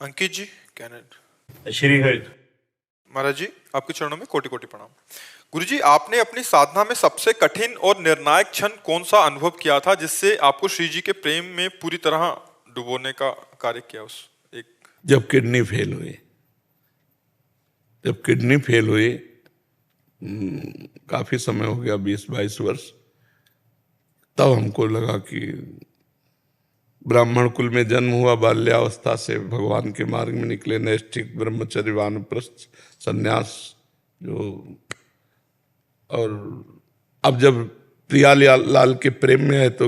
अंकित जी, canned. Shri Hari. महाराज जी, आपके चरणों में कोटि कोटि प्रणाम। गुरु जी, आपने अपनी साधना में सबसे कठिन और निर्णायक क्षण कौन सा अनुभव किया था जिससे आपको श्री जी के प्रेम में पूरी तरह डुबोने का कार्य किया? उस एक जब किडनी फेल हुई, काफी समय हो गया, 20-22 वर्ष, तब हमको लगा कि ब्राह्मण कुल में जन्म हुआ, बाल्यावस्था से भगवान के मार्ग में निकले, नैष्ठिक ब्रह्मचर्य वानप्रस्थ संन्यास जो, और अब जब प्रिया लाल के प्रेम में है तो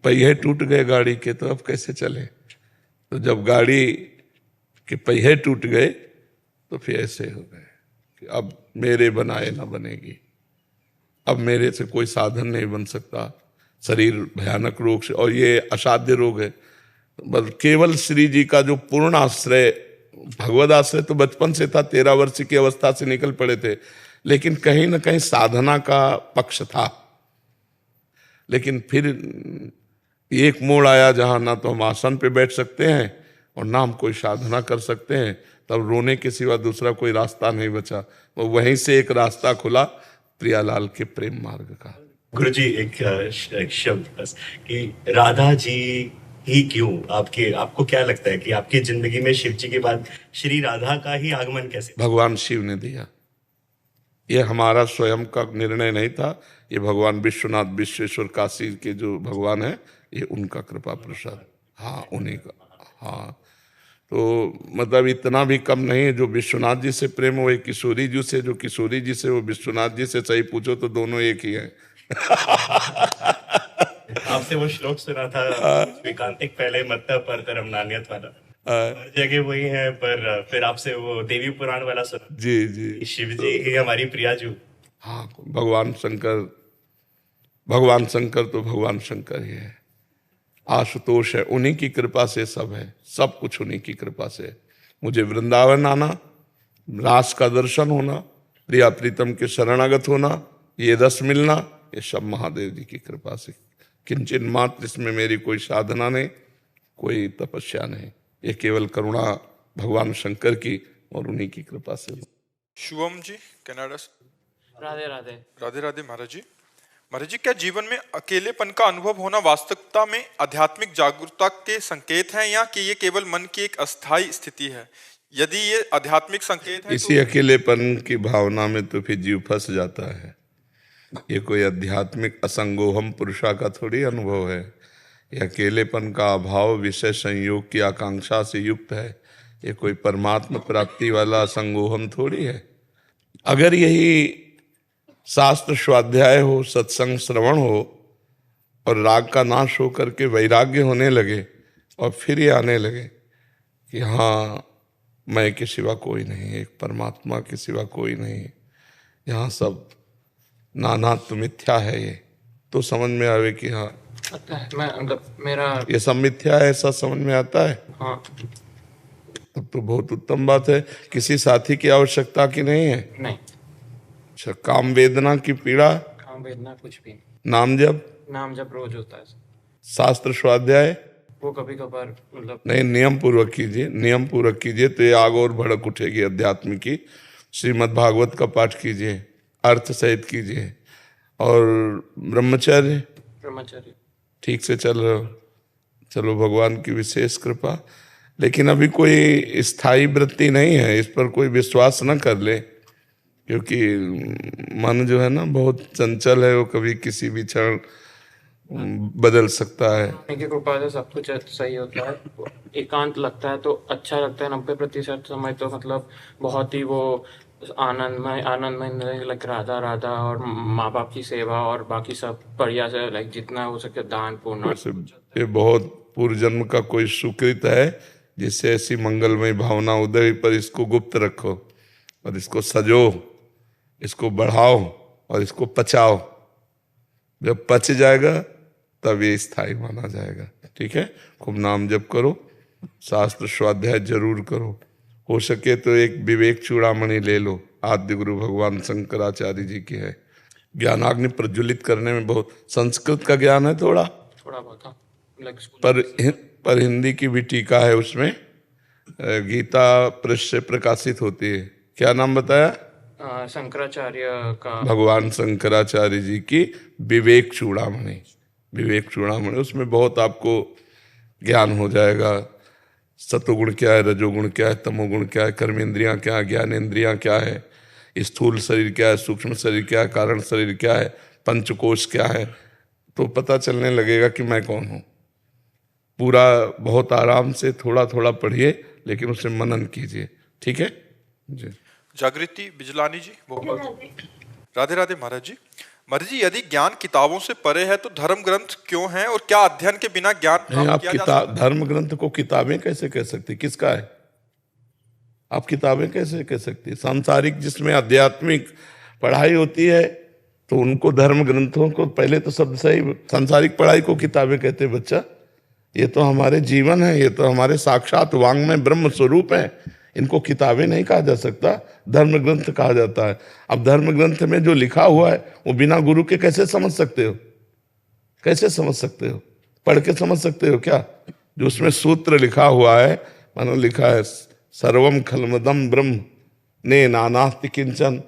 पहिए टूट गए गाड़ी के, तो अब कैसे चले? तो जब गाड़ी के पहिए टूट गए तो फिर ऐसे हो गए कि अब मेरे बनाए ना बनेगी, अब मेरे से कोई साधन नहीं बन सकता। शरीर भयानक रोग से, और ये असाध्य रोग है, बस केवल श्री जी का जो पूर्ण आश्रय, भगवद आश्रय तो बचपन से था, 13 वर्ष की अवस्था से निकल पड़े थे, लेकिन कहीं ना कहीं साधना का पक्ष था। लेकिन फिर एक मोड़ आया जहां ना तो हम आसन पे बैठ सकते हैं और ना हम कोई साधना कर सकते हैं, तब रोने के सिवा दूसरा कोई रास्ता नहीं बचा। वो वहीं से एक रास्ता खुला, प्रियालाल के प्रेम मार्ग का। गुरु जी, एक शब्द बस कि राधा जी ही क्यों? आपको क्या लगता है कि आपकी जिंदगी में शिव जी के बाद श्री राधा का ही आगमन कैसे? भगवान शिव ने दिया। ये हमारा स्वयं का निर्णय नहीं था, ये भगवान विश्वनाथ विश्वेश्वर काशी के जो भगवान है, ये उनका कृपा प्रसाद। हाँ, उन्हीं का। हाँ, तो मतलब इतना भी कम नहीं है। जो विश्वनाथ जी से प्रेम हो, एक किशोरी जी से, जो किशोरी जी से, वो विश्वनाथ जी से, सही पूछो तो दोनों एक ही हैं। आपसे वो श्लोक सुना था, विकांतिक पहले मत्ता पर तरम नान्यत वाला, हर जगह वही है, पर फिर आपसे वो देवी पुराण वाला सुना। जी जी, शिव जी ही हमारी प्रियाजू। हाँ, भगवान शंकर तो भगवान शंकर ही है। आशुतोष है, उन्हीं की कृपा से सब है, सब कुछ उन्हीं की कृपा से। मुझे वृंदावन आना, रास का दर्शन होना, प्रिया प्रीतम के शरणागत होना, ये रस मिलना, ये सब महादेव जी की कृपा से। किंचन मात्र इसमें मेरी कोई साधना नहीं, कोई तपस्या नहीं, ये केवल करुणा भगवान शंकर की और उन्हीं की कृपा से। शुभम जी, कनाडा से। राधे राधे। राधे राधे महाराज जी। महाराज जी, क्या जीवन में अकेलेपन का अनुभव होना वास्तविकता में आध्यात्मिक जागरूकता के संकेत हैं, या कि ये केवल मन की एक अस्थायी स्थिति है? यदि ये आध्यात्मिक संकेत है इसी अकेलेपन की भावना में तो फिर जीव फंस जाता है। ये कोई आध्यात्मिक असंगोहम पुरुषा का थोड़ी अनुभव है। ये अकेलेपन का अभाव विषय संयोग की आकांक्षा से युक्त है। ये कोई परमात्मा प्राप्ति वाला असंगोहम थोड़ी है। अगर यही शास्त्र स्वाध्याय हो, सत्संग श्रवण हो और राग का नाश हो करके वैराग्य होने लगे, और फिर ये आने लगे कि हाँ, मैं के सिवा कोई नहीं, एक परमात्मा के सिवा कोई नहीं, यहाँ सब नानात्व मिथ्या है, ये तो समझ में आवे कि हाँ, आता है, मैं मतलब मेरा ये सब मिथ्या है, ऐसा समझ में आता है। हाँ, तब तो बहुत उत्तम बात है। किसी साथी की आवश्यकता की नहीं है। नहीं, अच्छा, काम वेदना की पीड़ा, काम वेदना कुछ भी नहीं। नाम जब रोज होता है, शास्त्र स्वाध्याय वो कभी कभार मतलब नहीं, नियम पूर्वक कीजिए तो ये आग और भड़क उठेगी अध्यात्म की। श्रीमद् भागवत का पाठ कीजिए, अर्थ सहित कीजिए, और ब्रह्मचर्य ठीक से चल रहे हो, चलो, भगवान की विशेष कृपा। लेकिन अभी कोई स्थायी वृत्ति नहीं है, इस पर कोई विश्वास न कर ले, क्योंकि मन जो है ना बहुत चंचल है, वो कभी किसी भी क्षण बदल सकता है। की कृपा से सब कुछ सही होता है। एकांत लगता है तो अच्छा लगता है, 90% समय तो मतलब बहुत ही वो आनंदमय लाइक राधा राधा, और माँ बाप की सेवा और बाकी सब बढ़िया से, लाइक जितना हो सके दान पुण्य। ये बहुत पूर्व जन्म का कोई सुकृत है जिससे ऐसी मंगलमय भावना उदय हुई, पर इसको गुप्त रखो और इसको सजो, इसको बढ़ाओ और इसको पचाओ। जब पच जाएगा तब ये स्थायी माना जाएगा। ठीक है, खूब नाम जप करो, शास्त्र स्वाध्याय जरूर करो, हो सके तो एक विवेक चूड़ामणि ले लो, आद्य गुरु भगवान शंकराचार्य जी की है। ज्ञानाग्नि प्रज्वलित करने में बहुत, संस्कृत का ज्ञान है थोड़ा बहुत, पर हिंदी की भी टीका है उसमें, गीता प्रेस से प्रकाशित होती है। क्या नाम बताया? शंकराचार्य का। भगवान शंकराचार्य जी की विवेक चूड़ामणि। विवेक चूड़ामणि, उसमें बहुत आपको ज्ञान हो जाएगा। सतोगुण क्या है, रजोगुण क्या है, तमोगुण क्या है, कर्मेंद्रियां क्या है, ज्ञानेंद्रियां क्या है, स्थूल शरीर क्या है, सूक्ष्म शरीर क्या है, कारण शरीर क्या है, पंचकोश क्या है, तो पता चलने लगेगा कि मैं कौन हूँ। पूरा बहुत आराम से थोड़ा थोड़ा पढ़िए, लेकिन उसे मनन कीजिए। ठीक है जी। जागृति बिजलानी जी, राधे राधे महाराज जी। महाराज जी, यदि ज्ञान किताबों से परे है तो धर्म ग्रंथ क्यों हैं, और क्या अध्ययन के बिना ज्ञान नहीं, प्राप्त आप किया जा सकता किताब धर्म ग्रंथ को किताबें कैसे कह सकती? किसका है? आप किताबें कैसे कह सकती? सांसारिक जिसमें आध्यात्मिक पढ़ाई होती है तो उनको धर्म ग्रंथों को पहले तो सब सही। सांसारिक पढ़ाई को किताबें कहते हैं बच्चा। ये तो हमारे जीवन है, ये तो हमारे साक्षात वांग्मय ब्रह्म स्वरूप है। इनको किताबें नहीं कहा जा सकता, धर्म ग्रंथ कहा जाता है। अब धर्म ग्रंथ में जो लिखा हुआ है वो बिना गुरु के कैसे समझ सकते हो? कैसे समझ सकते हो? पढ़ के समझ सकते हो क्या? जो उसमें सूत्र लिखा हुआ है, मानो लिखा है सर्वम खलमदम ब्रह्म ने नानास्ति किंचन,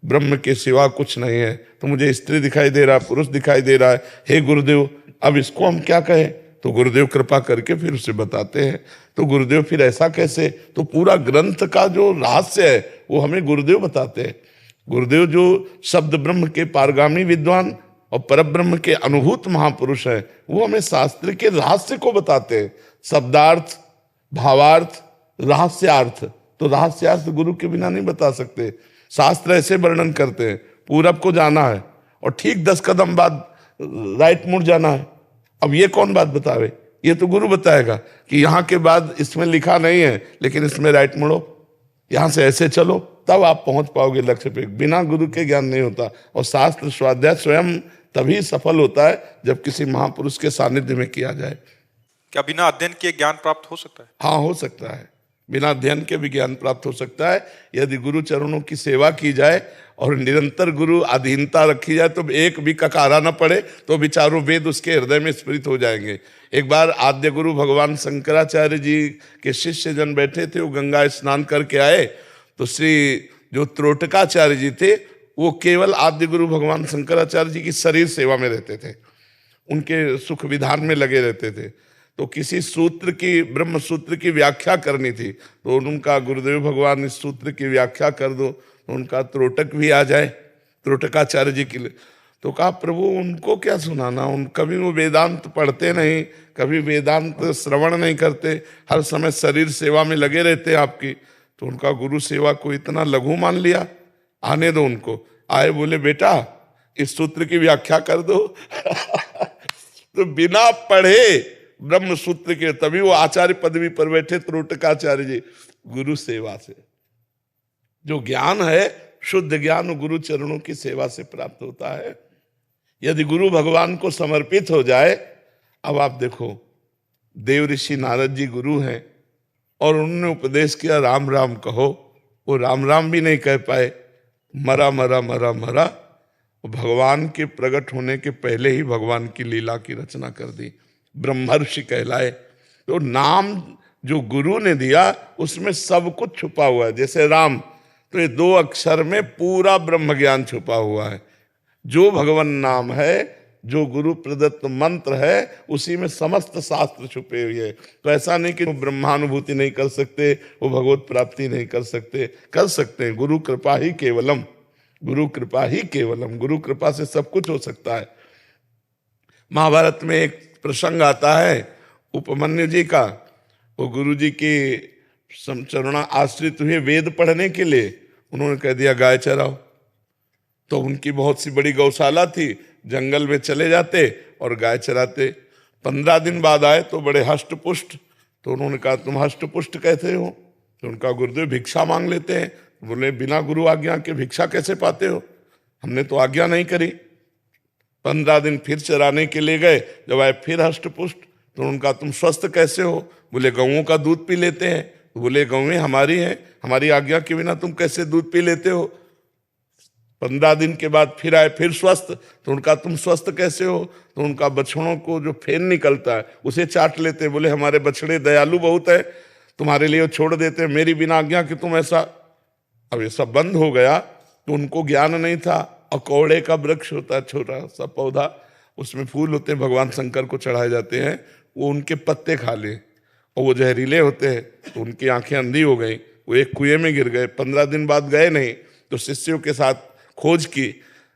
ब्रह्म के सिवा कुछ नहीं है। तो मुझे स्त्री दिखाई दे रहा है, पुरुष दिखाई दे रहा है, हे गुरुदेव अब इसको हम क्या कहें? तो गुरुदेव कृपा करके फिर उसे बताते हैं। तो गुरुदेव फिर ऐसा कैसे? तो पूरा ग्रंथ का जो रहस्य है वो हमें गुरुदेव बताते हैं। गुरुदेव जो शब्द ब्रह्म के पारगामी विद्वान और परब्रह्म के अनुभूत महापुरुष हैं, वो हमें शास्त्र के रहस्य को बताते हैं। शब्दार्थ, भावार्थ, रहस्यार्थ। तो रहस्यार्थ गुरु के बिना नहीं बता सकते। शास्त्र ऐसे वर्णन करते हैं, पूरब को जाना है और ठीक 10 कदम बाद राइट मुड़ जाना है। अब ये कौन बात बतावे? ये तो गुरु बताएगा कि यहाँ के बाद इसमें लिखा नहीं है, लेकिन इसमें राइट मुड़ो, यहाँ से ऐसे चलो, तब आप पहुंच पाओगे लक्ष्य पे। बिना गुरु के ज्ञान नहीं होता। और शास्त्र स्वाध्याय स्वयं तभी सफल होता है जब किसी महापुरुष के सानिध्य में किया जाए। क्या बिना अध्ययन के ज्ञान प्राप्त हो सकता है? हाँ, हो सकता है। बिना अध्ययन के भी ज्ञान प्राप्त हो सकता है यदि गुरु चरणों की सेवा की जाए और निरंतर गुरु अधीनता रखी जाए। तो एक भी ककारा न पड़े तो विचारों वेद उसके हृदय में स्फुरित हो जाएंगे। एक बार आद्य गुरु भगवान शंकराचार्य जी के शिष्य जन बैठे थे, वो गंगा स्नान करके आए तो श्री जो त्रोटकाचार्य जी थे वो केवल आद्य गुरु भगवान शंकराचार्य जी की शरीर सेवा में रहते थे, उनके सुख विधान में लगे रहते थे। तो किसी सूत्र की, ब्रह्म सूत्र की व्याख्या करनी थी, तो उनका गुरुदेव भगवान इस सूत्र की व्याख्या कर दो, तो उनका त्रोटक भी आ जाए त्रोटकाचार्य जी के लिए। तो कहा प्रभु उनको क्या सुनाना, उन कभी वो वेदांत पढ़ते नहीं, कभी वेदांत श्रवण नहीं करते, हर समय शरीर सेवा में लगे रहते हैं आपकी। तो उनका गुरु सेवा को इतना लघु मान लिया। आने दो उनको। आए, बोले बेटा इस सूत्र की व्याख्या कर दो। तो बिना पढ़े ब्रह्म सूत्र के, तभी वो आचार्य पदवी पर बैठे त्रोटकाचार्य जी। गुरु सेवा से जो ज्ञान है, शुद्ध ज्ञान गुरु चरणों की सेवा से प्राप्त होता है। यदि गुरु भगवान को समर्पित हो जाए, अब आप देखो देव ऋषि नारद जी गुरु हैं और उन्होंने उपदेश किया राम राम कहो, वो राम राम भी नहीं कह पाए, मरा मरा मरा मरा। भगवान के प्रकट होने के पहले ही भगवान की लीला की रचना कर दी, ब्रह्मर्षि कहलाए। तो नाम जो गुरु ने दिया उसमें सब कुछ छुपा हुआ है। जैसे राम, तो ये 2 अक्षर में पूरा ब्रह्म ज्ञान छुपा हुआ है। जो भगवान नाम है, जो गुरु प्रदत्त मंत्र है, उसी में समस्त शास्त्र छुपे हुए हैं। तो ऐसा नहीं कि वो ब्रह्मानुभूति नहीं कर सकते, वो भगवत प्राप्ति नहीं कर सकते, कर सकते हैं। गुरु कृपा ही केवलम, गुरु कृपा ही केवलम, गुरु कृपा से सब कुछ हो सकता है। महाभारत में एक प्रसंग आता है उपमन्यु जी का। वो गुरु जी के चरणा आश्रित हुए वेद पढ़ने के लिए। उन्होंने कह दिया गाय चराओ। तो उनकी बहुत सी बड़ी गौशाला थी, जंगल में चले जाते और गाय चराते। 15 दिन बाद आए तो बड़े हष्ट पुष्ट। तो उन्होंने कहा तुम हष्ट पुष्ट कैसे हो? तो उनका गुरुदेव भिक्षा मांग लेते हैं। बोले बिना गुरु आज्ञा के भिक्षा कैसे पाते हो? हमने तो आज्ञा नहीं करी। 15 दिन फिर चराने के लिए गए, जब आए फिर हष्ट पुष्ट। तो उनका तुम स्वस्थ कैसे हो? बोले गौओं का दूध पी लेते हैं। तो बोले गौएं हमारी हैं, हमारी आज्ञा के बिना तुम कैसे दूध पी लेते हो? 15 दिन के बाद फिर आए, फिर स्वस्थ। तो उनका तुम स्वस्थ कैसे हो? तो उनका बछड़ों को जो फेन निकलता है उसे चाट लेते। बोले हमारे बछड़े दयालु बहुत है। तुम्हारे लिए वो छोड़ देते हैं मेरी बिना आज्ञा कि तुम ऐसा। अब ये सब बंद हो गया तो उनको ज्ञान नहीं था। अकौड़े का वृक्ष होता है, छोटा सा पौधा, उसमें फूल होते हैं, भगवान शंकर को चढ़ाए जाते हैं, वो उनके पत्ते खा ले और वो जहरीले होते हैं, तो उनकी आंखें अंधी हो गई, वो एक कुएं में गिर गए। 15 दिन बाद गए नहीं तो शिष्यों के साथ खोज की,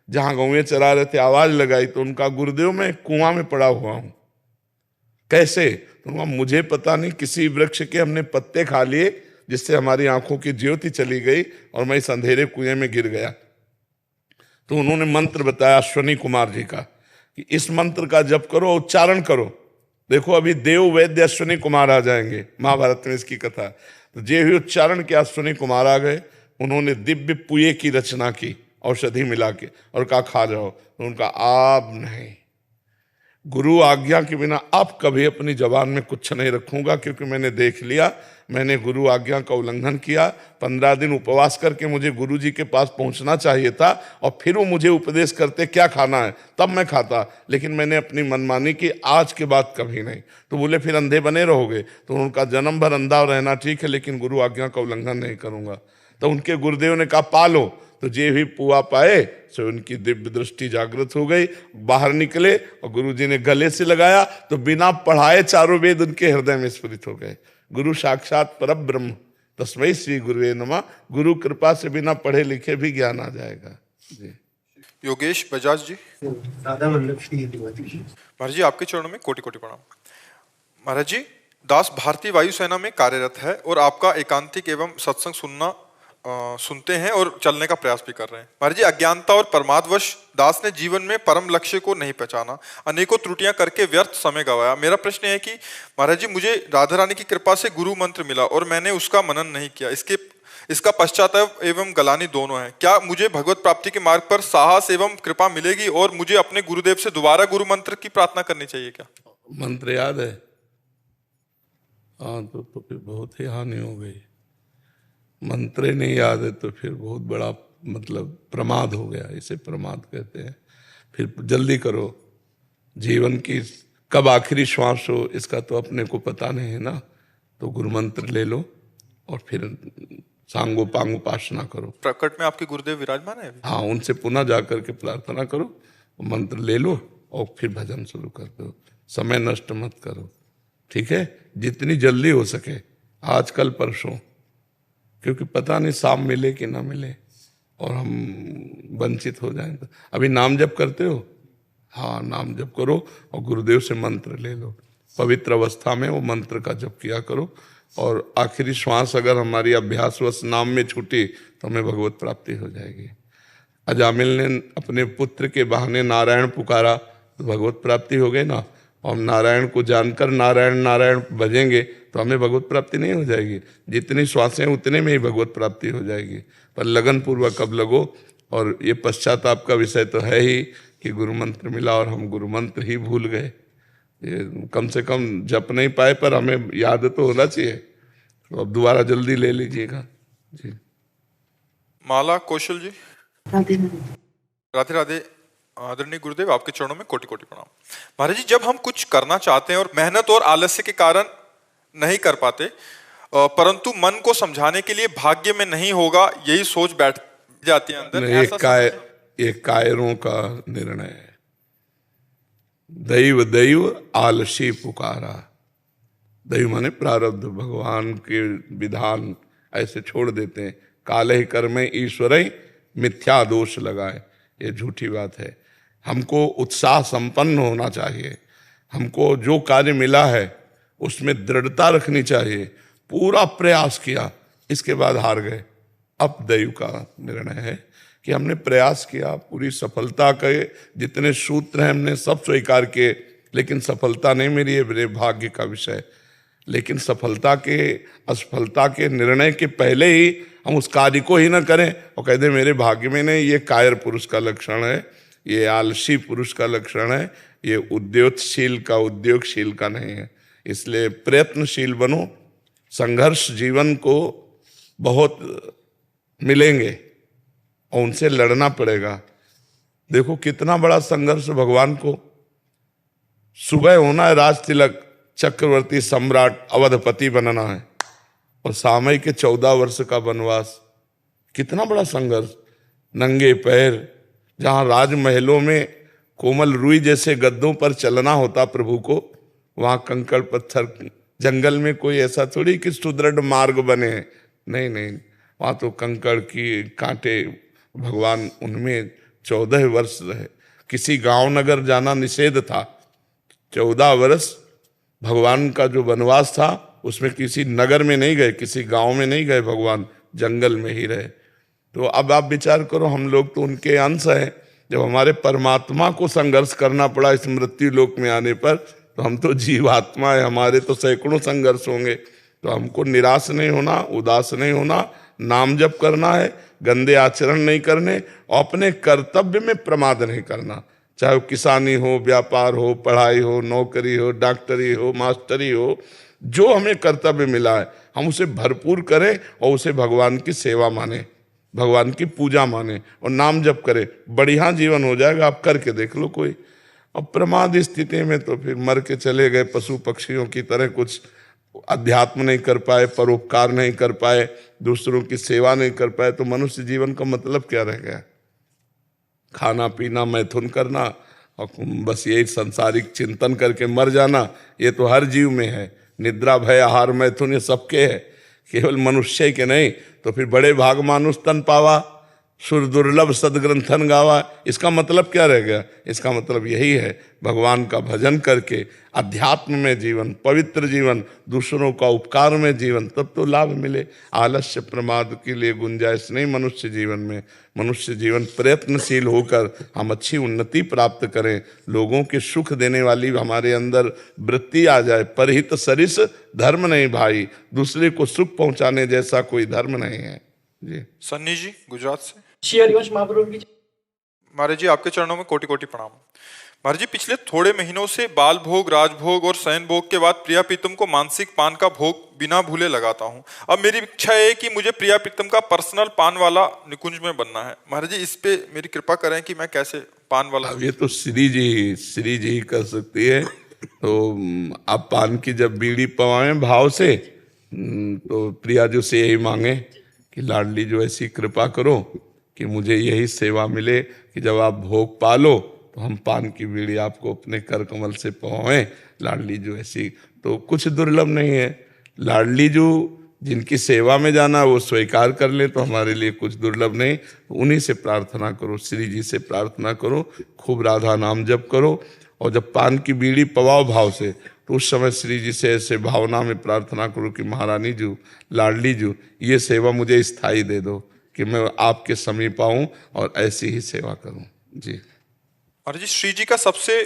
जहां गौएं चरा रहे थे आवाज लगाई तो उनका गुरुदेव मैं कुआं में पड़ा हुआ हूं। कैसे? तो मुझे पता नहीं, किसी वृक्ष के हमने पत्ते खा लिए जिससे हमारी आंखों की ज्योति चली गई और मैं इस अंधेरे कुएं में गिर गया। तो उन्होंने मंत्र बताया अश्वनी कुमार जी का कि इस मंत्र का जप करो, उच्चारण करो। देखो अभी देव वैद्य अश्वनी कुमार आ जाएंगे, महाभारत में इसकी कथा। तो जे हुए उच्चारण के अश्वनी कुमार आ गए, उन्होंने दिव्य पुए की रचना की औषधि मिला के और कहा खा जाओ। तो उनका आप नहीं, गुरु आज्ञा के बिना आप कभी अपनी जबान में कुछ नहीं रखूंगा, क्योंकि मैंने देख लिया मैंने गुरु आज्ञा का उल्लंघन किया। 15 दिन उपवास करके मुझे गुरु जी के पास पहुंचना चाहिए था और फिर वो मुझे उपदेश करते क्या खाना है, तब मैं खाता, लेकिन मैंने अपनी मनमानी की, आज के बाद कभी नहीं। तो बोले फिर अंधे बने रहोगे? तो उनका जन्म भर अंधा रहना ठीक है, लेकिन गुरु आज्ञा का उल्लंघन नहीं करूंगा। तो उनके गुरुदेव ने कहा पालो। तो जे भी पुआ पाए सो उनकी दिव्य दृष्टि जागृत हो गई, बाहर निकले और गुरुजी ने गले से लगाया तो बिना पढ़ाए चारों वेद उनके हृदय में स्फुरित हो गए। गुरु साक्षात परब्रह्म तस्मै श्री गुरुवे नमः। गुरु कृपा से बिना पढ़े लिखे भी ज्ञान आ जाएगा। जी। योगेश बजाज जी। महाराज जी आपके चरणों में कोटि कोटि प्रणाम। महाराज जी, दास भारतीय वायुसेना में कार्यरत है और आपका एकांतिक एवं सत्संग सुनते हैं और चलने का प्रयास भी कर रहे हैं। महाराज जी, अज्ञानता और प्रमादवश दास ने जीवन में परम लक्ष्य को नहीं पहचाना, अनेकों त्रुटियां करके व्यर्थ समय गवाया। मेरा प्रश्न है कि महाराज जी, मुझे राधा रानी की कृपा से गुरु मंत्र मिला और मैंने उसका मनन नहीं किया, इसका पश्चाताप एवं गलानी दोनों है। क्या मुझे भगवत प्राप्ति के मार्ग पर साहस एवं कृपा मिलेगी और मुझे अपने गुरुदेव से दोबारा गुरु मंत्र की प्रार्थना करनी चाहिए क्या? मंत्र याद है? हाँ, तो फिर बहुत ही हानि हो गई। मंत्र नहीं याद है तो फिर बहुत बड़ा मतलब प्रमाद हो गया, इसे प्रमाद कहते हैं। फिर जल्दी करो, जीवन की कब आखिरी श्वास हो इसका तो अपने को पता नहीं है ना। तो गुरु मंत्र ले लो और फिर सांगो पांग उपासना करो। प्रकट में आपके गुरुदेव विराजमान है? हाँ, उनसे पुनः जाकर के प्रार्थना करो, मंत्र ले लो और फिर भजन शुरू कर दो। समय नष्ट मत करो, ठीक है? जितनी जल्दी हो सके, आज कल परसों, क्योंकि पता नहीं शाम मिले कि ना मिले और हम वंचित हो जाएं। तो अभी नाम जप करते हो? हाँ, नाम जप करो और गुरुदेव से मंत्र ले लो। पवित्र अवस्था में वो मंत्र का जप किया करो और आखिरी श्वास अगर हमारी अभ्यासवश नाम में छूटी तो हमें भगवत प्राप्ति हो जाएगी। अजामिल ने अपने पुत्र के बहाने नारायण पुकारा तो भगवत प्राप्ति हो गई ना। और नारायण को जानकर नारायण नारायण भजेंगे तो हमें भगवत प्राप्ति नहीं हो जाएगी। जितनी श्वासें उतने में ही भगवत प्राप्ति हो जाएगी, पर लगन पूर्वक अब लगो। और ये पश्चाताप का विषय तो है ही कि गुरु मंत्र मिला और हम गुरु मंत्र ही भूल गए। ये कम से कम जप नहीं पाए पर हमें याद तो होना चाहिए। तो अब दोबारा जल्दी ले लीजिएगा जी। माला कौशल जी। राधे राधे। आदरणीय गुरुदेव, आपके चरणों में कोटि कोटि प्रणाम। महाराज जी, जब हम कुछ करना चाहते हैं और मेहनत और आलस्य के कारण नहीं कर पाते, परंतु मन को समझाने के लिए भाग्य में नहीं होगा यही सोच बैठ जाती है अंदर। ये कायरों का निर्णय है। दैव दैव आलसी पुकारा। दैव माने प्रारब्ध, भगवान के विधान ऐसे छोड़ देते हैं। काले ही कर्म ईश्वर मिथ्या दोष लगाए, ये झूठी बात है। हमको उत्साह संपन्न होना चाहिए। हमको जो कार्य मिला है उसमें दृढ़ता रखनी चाहिए। पूरा प्रयास किया, इसके बाद हार गए। अब दैव का निर्णय है कि हमने प्रयास किया, पूरी सफलता के जितने सूत्र हैं हमने सब स्वीकार किए, लेकिन सफलता नहीं मिली, ये मेरे भाग्य का विषय। लेकिन सफलता के असफलता के निर्णय के पहले ही हम उस कार्य को ही ना करें और कह दें मेरे भाग्य में नहीं। ये कायर पुरुष का लक्षण है, ये आलसी पुरुष का लक्षण है, ये उद्योगशील का उद्योगशील का नहीं है। इसलिए प्रयत्नशील बनो। संघर्ष जीवन को बहुत मिलेंगे और उनसे लड़ना पड़ेगा। देखो कितना बड़ा संघर्ष भगवान को। सुबह होना है राज तिलक, चक्रवर्ती सम्राट अवधपति बनना है, और सामय के 14 वर्ष का वनवास, कितना बड़ा संघर्ष। नंगे पैर, जहां राजमहलों में कोमल रुई जैसे गद्दों पर चलना होता प्रभु को, वहां कंकड़ पत्थर, जंगल में कोई ऐसा थोड़ी कि सुदृढ़ मार्ग बने हैं, नहीं नहीं, वहां तो कंकड़ की कांटे, भगवान उनमें 14 वर्ष रहे। किसी गांव नगर जाना निषेध था। 14 वर्ष भगवान का जो वनवास था उसमें किसी नगर में नहीं गए, किसी गांव में नहीं गए, भगवान जंगल में ही रहे। तो अब आप विचार करो, हम लोग तो उनके अंश हैं। जब हमारे परमात्मा को संघर्ष करना पड़ा इस मृत्यु लोक में आने पर, तो हम तो जीवात्मा है, हमारे तो सैकड़ों संघर्ष होंगे। तो हमको निराश नहीं होना, उदास नहीं होना, नाम जप करना है, गंदे आचरण नहीं करने, और अपने कर्तव्य में प्रमाद नहीं करना। चाहे वो किसानी हो, व्यापार हो, पढ़ाई हो, नौकरी हो, डॉक्टरी हो, मास्टरी हो, जो हमें कर्तव्य मिला है हम उसे भरपूर करें और उसे भगवान की सेवा माने, भगवान की पूजा माने और नाम जप करें। बढ़िया जीवन हो जाएगा। आप करके देख लो कोई। अब प्रमाद स्थिति में तो फिर मर के चले गए पशु पक्षियों की तरह, कुछ अध्यात्म नहीं कर पाए, परोपकार नहीं कर पाए, दूसरों की सेवा नहीं कर पाए, तो मनुष्य जीवन का मतलब क्या रह गया? खाना पीना, मैथुन करना और बस यही सांसारिक चिंतन करके मर जाना। ये तो हर जीव में है। निद्रा, भय, आहार, मैथुन ये सबके है, केवल मनुष्य के नहीं। तो फिर बड़े भाग मानुष तन पावा, सुर दुर्लभ सदग्रंथन गावा। इसका मतलब क्या रह गया? इसका मतलब यही है, भगवान का भजन करके अध्यात्म में जीवन, पवित्र जीवन, दूसरों का उपकार में जीवन, तब तो लाभ मिले। आलस्य प्रमाद के लिए गुंजाइश नहीं मनुष्य जीवन में। मनुष्य जीवन प्रयत्नशील होकर हम अच्छी उन्नति प्राप्त करें, लोगों के सुख देने वाली हमारे अंदर वृत्ति आ जाए। परहित सरिस धर्म नहीं भाई, दूसरे को सुख पहुंचाने जैसा कोई धर्म नहीं है। जी सन्नी जी गुजरात से। श्री हरिवंश महाप्रभु की महाराज जी आपके चरणों में कोटि कोटि प्रणाम। महाराज जी पिछले थोड़े महीनों से बाल भोग, राजभोग और शयन भोग के बाद प्रिया प्रीतम को मानसिक पान का भोग बिना भूले लगाता हूँ। अब मेरी इच्छा है कि मुझे प्रिया प्रीतम का पर्सनल पान वाला निकुंज में बनना है। महाराज जी इस पे मेरी कृपा करें कि मैं कैसे पान वाला। अब ये तो श्री जी ही कर सकती है। तो आप पान की जब बीड़ी पवाएं भाव से, तो प्रिया जी से यही मांगे कि लाडली जो ऐसी कृपा करो कि मुझे यही सेवा मिले कि जब आप भोग पालो तो हम पान की बीड़ी आपको अपने कर कमल से पवाएं। लाडली जो ऐसी तो कुछ दुर्लभ नहीं है। लाडली जो जिनकी सेवा में जाना वो स्वीकार कर ले तो हमारे लिए कुछ दुर्लभ नहीं। उन्हीं से प्रार्थना करो, श्री जी से प्रार्थना करो, खूब राधा नाम जप करो। और जब पान की बीड़ी पवाओ भाव से, तो उस समय श्री जी से ऐसे भावना में प्रार्थना करो कि महारानी जी, लाडली जी, ये सेवा मुझे स्थायी दे दो कि मैं आपके समीप आऊं और ऐसी ही सेवा करूं। जी महाराज जी श्री जी का सबसे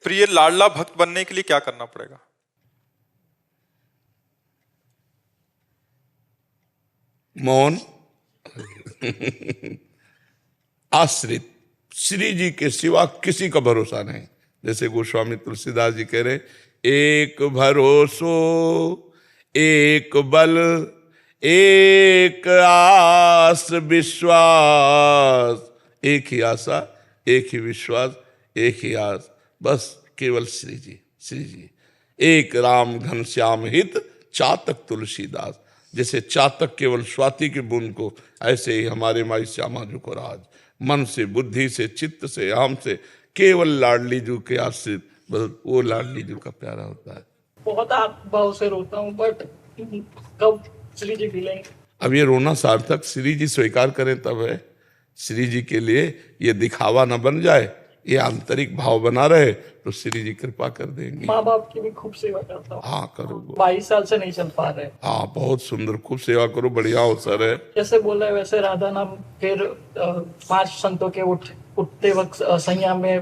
प्रिय लाडला भक्त बनने के लिए क्या करना पड़ेगा? मौन, आश्रित, श्री जी के सिवा किसी का भरोसा नहीं। जैसे गोस्वामी तुलसीदास जी कह रहे, एक भरोसो एक बल एक आस विश्वास, एक ही आशा एक ही विश्वास एक ही आस, बस केवल श्री जी, श्री जी। एक राम घनश्याम हित चातक तुलसीदास। जैसे चातक केवल स्वाति की बूंद को, ऐसे ही हमारे माई श्यामा जी को राज मन से, बुद्धि से, चित्त से, आम से केवल लाडली जू के आश्रित, बस वो लाडली जू का प्यारा होता है। बहुत आप भाव से रोता हूँ, बट कब श्री जी मिलेंगे? अब ये रोना सार्थक श्री जी स्वीकार करें तब है। श्री जी के लिए ये दिखावा न बन जाए, ये आंतरिक भाव बना रहे, तो श्री जी कृपा कर देंगे। माँ बाप की भी खूब सेवा करता हूँ। हाँ करो। 22 साल से नहीं चल पा रहे। हाँ बहुत सुंदर, खूब सेवा करो, बढ़िया अवसर है। जैसे बोला है वैसे राधा नाम, फिर 5 संतों के उठते वक्त संयम में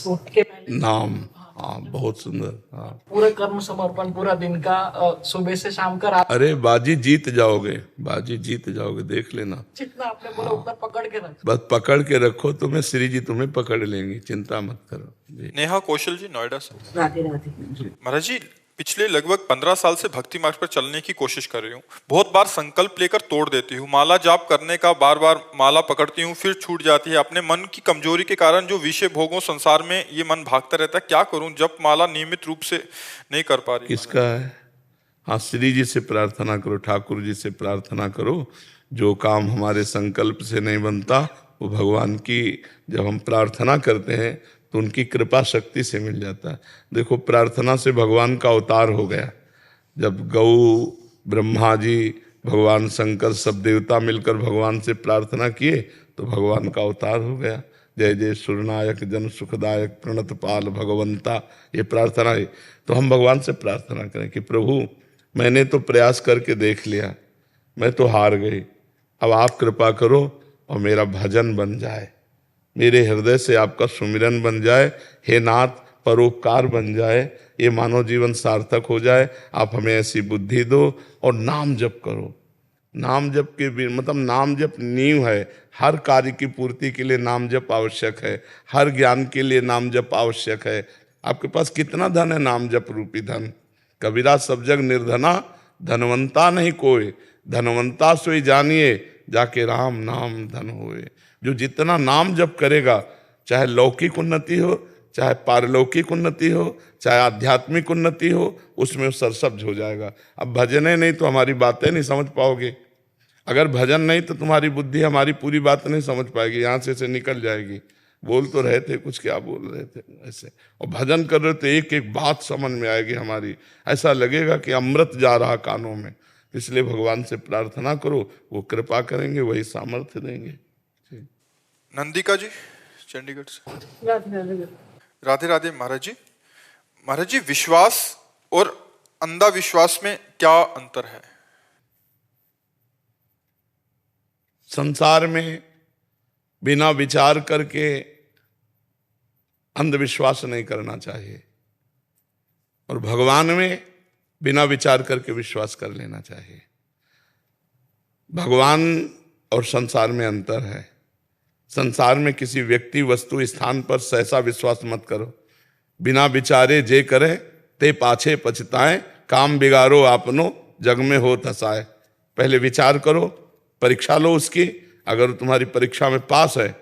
उठ के नाम, हाँ बहुत सुंदर। हाँ पूरा कर्म समर्पण, पूरा दिन का सुबह से शाम का रात, अरे बाजी जीत जाओगे, बाजी जीत जाओगे, देख लेना। जितना आपने बोला उतना पकड़ के रख। बस पकड़ के रखो, तुम्हें श्री जी तुम्हें पकड़ लेंगी, चिंता मत करो। जी नेहा कौशल जी नोएडा से। राधे राधे। महाराज जी पिछले लगभग 15 साल से भक्ति मार्ग पर चलने की कोशिश कर रही हूँ। बहुत बार संकल्प लेकर तोड़ देती हूँ। माला जाप करने का बार बार माला पकड़ती हूँ, फिर छूट जाती है। अपने मन की कमजोरी के कारण जो विषय भोगों संसार में ये मन भागता रहता है, क्या करूँ? जब माला नियमित रूप से नहीं कर पा रही। किसका है? हाँ, श्री जी से प्रार्थना करो, ठाकुर जी से प्रार्थना करो। जो काम हमारे संकल्प से नहीं बनता वो भगवान की जब हम प्रार्थना करते हैं तो उनकी कृपा शक्ति से मिल जाता है। देखो, प्रार्थना से भगवान का अवतार हो गया। जब गौ, ब्रह्मा जी, भगवान शंकर, सब देवता मिलकर भगवान से प्रार्थना किए तो भगवान का अवतार हो गया। जय जय सुरनायक जन सुखदायक प्रणत पाल भगवंता, ये प्रार्थना है। तो हम भगवान से प्रार्थना करें कि प्रभु, मैंने तो प्रयास करके देख लिया, मैं तो हार गई, अब आप कृपा करो और मेरा भजन बन जाए, मेरे हृदय से आपका सुमिरन बन जाए, हे नाथ परोपकार बन जाए, ये मानव जीवन सार्थक हो जाए। आप हमें ऐसी बुद्धि दो और नाम जप करो। नाम जप के भी मतलब नाम जप नींव है। हर कार्य की पूर्ति के लिए नाम जप आवश्यक है, हर ज्ञान के लिए नाम जप आवश्यक है। आपके पास कितना धन है? नाम जप रूपी धन। कबीरा सब जग निर्धना, धनवंता नहीं कोई, धनवंता सोई जानिए, जाके राम नाम धन होए। जो जितना नाम जप करेगा, चाहे लौकिक उन्नति हो, चाहे पारलौकिक उन्नति हो, चाहे आध्यात्मिक उन्नति हो, उसमें सरसब्ज हो जाएगा। अब भजने नहीं तो हमारी बातें नहीं समझ पाओगे। अगर भजन नहीं तो तुम्हारी बुद्धि हमारी पूरी बात नहीं समझ पाएगी, यहाँ से निकल जाएगी। बोल तो रहे थे कुछ, क्या बोल रहे थे ऐसे, और भजन कर रहे तो एक एक बात समझ में आएगी हमारी, ऐसा लगेगा कि अमृत जा रहा कानों में। इसलिए भगवान से प्रार्थना करो, वो कृपा करेंगे, वही सामर्थ्य देंगे। नंदिका जी चंडीगढ़ से। राधे राधे महाराज जी। महाराज जी, विश्वास और अंधविश्वास में क्या अंतर है? संसार में बिना विचार करके अंधविश्वास नहीं करना चाहिए, और भगवान में बिना विचार करके विश्वास कर लेना चाहिए। भगवान और संसार में अंतर है। संसार में किसी व्यक्ति, वस्तु, स्थान पर सहसा विश्वास मत करो। बिना विचारे जे करे ते पाछे पछताए, काम बिगाड़ो आपनो जग में हो थसाए। पहले विचार करो, परीक्षा लो उसकी। अगर तुम्हारी परीक्षा में पास है,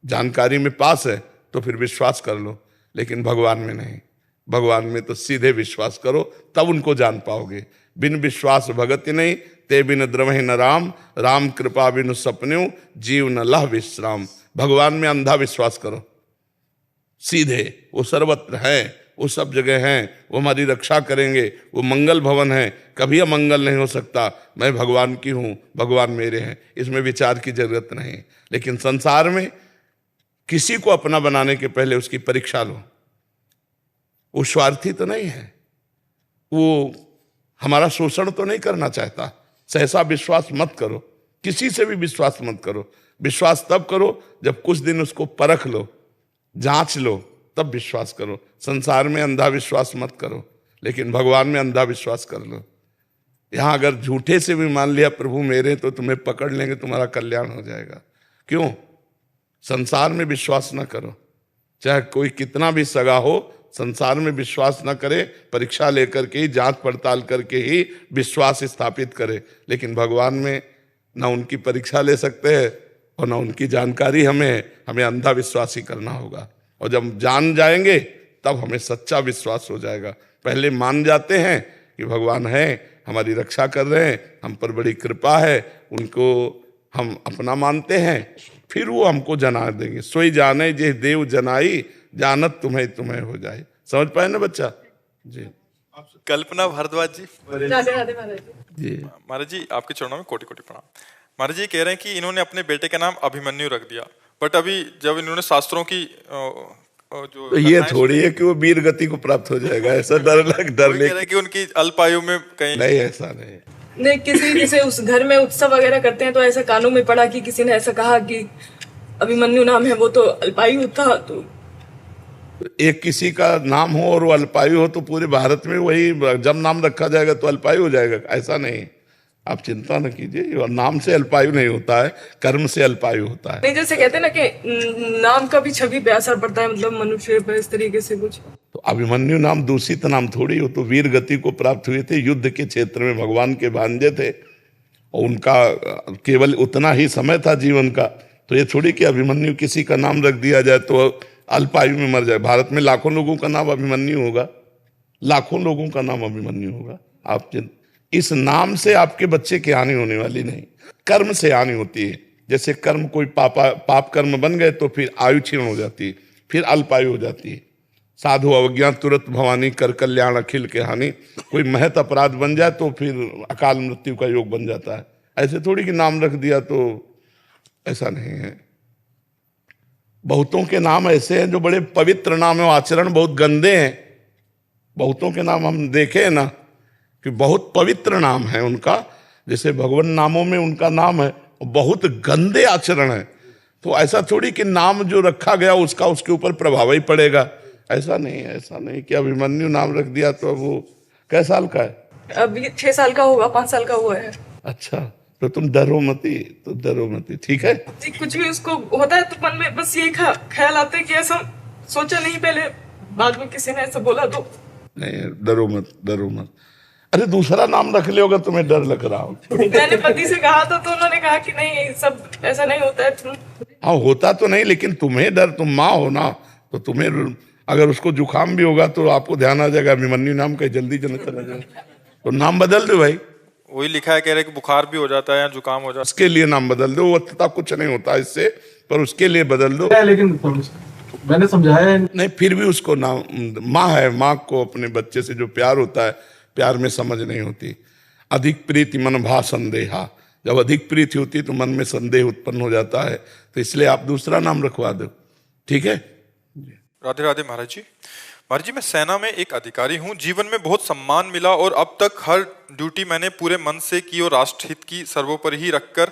जानकारी में पास है, तो फिर विश्वास कर लो। लेकिन भगवान में नहीं। भगवान में तो सीधे विश्वास करो, तब उनको जान पाओगे। बिन विश्वास भगति नहीं, ते बिन द्रवहि न राम, राम कृपा बिनु सपन्यु, जीव न लह विश्राम। भगवान में अंधा विश्वास करो सीधे। वो सर्वत्र हैं, वो सब जगह हैं, वो हमारी रक्षा करेंगे, वो मंगल भवन है, कभी अमंगल नहीं हो सकता। मैं भगवान की हूँ, भगवान मेरे हैं, इसमें विचार की जरूरत नहीं। लेकिन संसार में किसी को अपना बनाने के पहले उसकी परीक्षा लो। वो स्वार्थी तो नहीं है, वो हमारा शोषण तो नहीं करना चाहता। सहसा विश्वास मत करो, किसी से भी विश्वास मत करो। विश्वास तब करो जब कुछ दिन उसको परख लो, जांच लो, तब विश्वास करो। संसार में अंधा विश्वास मत करो, लेकिन भगवान में अंधा विश्वास कर लो। यहां अगर झूठे से भी मान लिया प्रभु मेरे, तो तुम्हें पकड़ लेंगे, तुम्हारा कल्याण हो जाएगा। क्यों? संसार में विश्वास न करो। चाहे कोई कितना भी सगा हो, संसार में विश्वास न करे, परीक्षा लेकर के ही, जांच पड़ताल करके ही विश्वास स्थापित करे। लेकिन भगवान में ना उनकी परीक्षा ले सकते हैं और ना उनकी जानकारी हमें अंधा विश्वास ही करना होगा। और जब जान जाएंगे तब हमें सच्चा विश्वास हो जाएगा। पहले मान जाते हैं कि भगवान है, हमारी रक्षा कर रहे हैं, हम पर बड़ी कृपा है, उनको हम अपना मानते हैं, फिर वो हमको जना देंगे। सोई जाने जे देव जनाई, जानत तुम्हें तुम्हें हो जाए। समझ पाए ना बच्चा जी? कल्पना भारद्वाज जी। राधे राधे महाराज जी। जी महाराज जी, आपके चरणों में कोटि कोटि प्रणाम। महाराज जी कह रहे हैं कि इन्होंने अपने बेटे का नाम अभिमन्यु रख दिया, बट अभी जब इन्होंने शास्त्रों की जो तो ये थोड़ी है कि वो वीर गति को प्राप्त हो जाएगा, ऐसा डर कह रहे हैं कि उनकी अल्पायु में कहीं नहीं, ऐसा नहीं। नहीं, किसी जैसे उस घर में उत्सव वगैरह करते हैं तो ऐसा कानों में पड़ा कि किसी ने ऐसा कहा कि अभिमन्यु नाम है, वो तो अल्पायु था। तो एक किसी का नाम हो और वो अल्पायु हो तो पूरे भारत में वही, जब नाम रखा जाएगा तो अल्पायु हो जाएगा, ऐसा नहीं। आप चिंता न कीजिए, और नाम से अल्पायु नहीं होता है, कर्म से अल्पायु होता है। नहीं, जैसे कहते हैं ना कि नाम का भी छवि पे असर पड़ता है, मतलब मनुष्य पर, इस तरीके से कुछ। तो अभिमन्यु नाम दूषित नाम थोड़ी हो, तो वीर गति को प्राप्त हुए थे, युद्ध के क्षेत्र में भगवान के भांजे थे, और उनका केवल उतना ही समय था जीवन का। तो ये थोड़ी कि अभिमन्यु किसी का नाम रख दिया जाए तो अल्पायु में मर जाए। भारत में लाखों लोगों का नाम अभिमन्यु होगा, लाखों लोगों का नाम अभिमन्यु होगा। आप इस नाम से आपके बच्चे की हानि होने वाली नहीं, कर्म से हानि होती है। जैसे कर्म कोई पाप कर्म बन गए तो फिर आयु क्षीण हो जाती है, फिर अल्पायु हो जाती है। साधु अवज्ञा तुरंत भवानी कर कल्याण अखिल के हानि, कोई महत अपराध बन जाए तो फिर अकाल मृत्यु का योग बन जाता है। ऐसे थोड़ी कि नाम रख दिया तो, ऐसा नहीं है। बहुतों के नाम ऐसे हैं जो बड़े पवित्र नाम है, आचरण बहुत गंदे हैं। बहुतों के नाम हम देखे हैं ना कि बहुत पवित्र नाम है उनका, जैसे भगवान नामों में उनका नाम है, बहुत गंदे आचरण है। तो ऐसा थोड़ी कि नाम जो रखा गया उसका उसके ऊपर प्रभाव ही पड़ेगा, ऐसा नहीं है। ऐसा नहीं कि अभिमन्यु नाम रख दिया तो अब वो कै साल का है? अभी 6 साल का होगा, 5 साल का हुआ है। अच्छा, तो तुम डरो मती, तो डरो मती, ठीक है। जी, कुछ भी उसको होता है तो मन में बस यही ख्याल आते हैं कि ऐसा सोचा नहीं पहले, बाद में किसी ने ऐसा बोला तो। नहीं, डरो मत, डरो मत। अरे दूसरा नाम रख ले होगा, तुम्हें डर लग रहा हो। मैंने पति से कहा था तो उन्होंने कहा कि नहीं, सब ऐसा नहीं होता है। हाँ, होता तो नहीं, लेकिन तुम्हें डर, तुम माँ हो ना, तो तुम्हें अगर उसको जुकाम भी होगा तो आपको ध्यान आ जाएगा अभिमन्यु नाम का, जल्दी चला जाए तो नाम बदल दो भाई। वही लिखा है, कह रहे कि बुखार भी हो जाता है या जुकाम हो जाता उसके लिए नाम बदल दो, वो कुछ नहीं होता इससे, पर उसके लिए बदल दो। लेकिन मैंने समझाया नहीं, फिर भी उसको नाम, माँ है, माँ को अपने बच्चे से जो प्यार होता है, प्यार में समझ नहीं होती। अधिक प्रीति मन भा संदेहा, जब अधिक प्रीति होती है तो मन में संदेह उत्पन्न हो जाता है, तो इसलिए आप दूसरा नाम रखवा दो, ठीक है। राधे राधे महाराज जी। महाराज जी, मैं सेना में एक अधिकारी हूँ। जीवन में बहुत सम्मान मिला और अब तक हर ड्यूटी मैंने पूरे मन से की और राष्ट्रहित की सर्वोपरि ही रखकर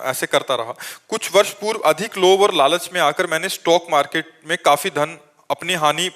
ऐसे करता रहा। कुछ वर्ष पूर्व अधिक लोभ और लालच में आकर मैंने स्टॉक मार्केट में काफी धन अपनी हानि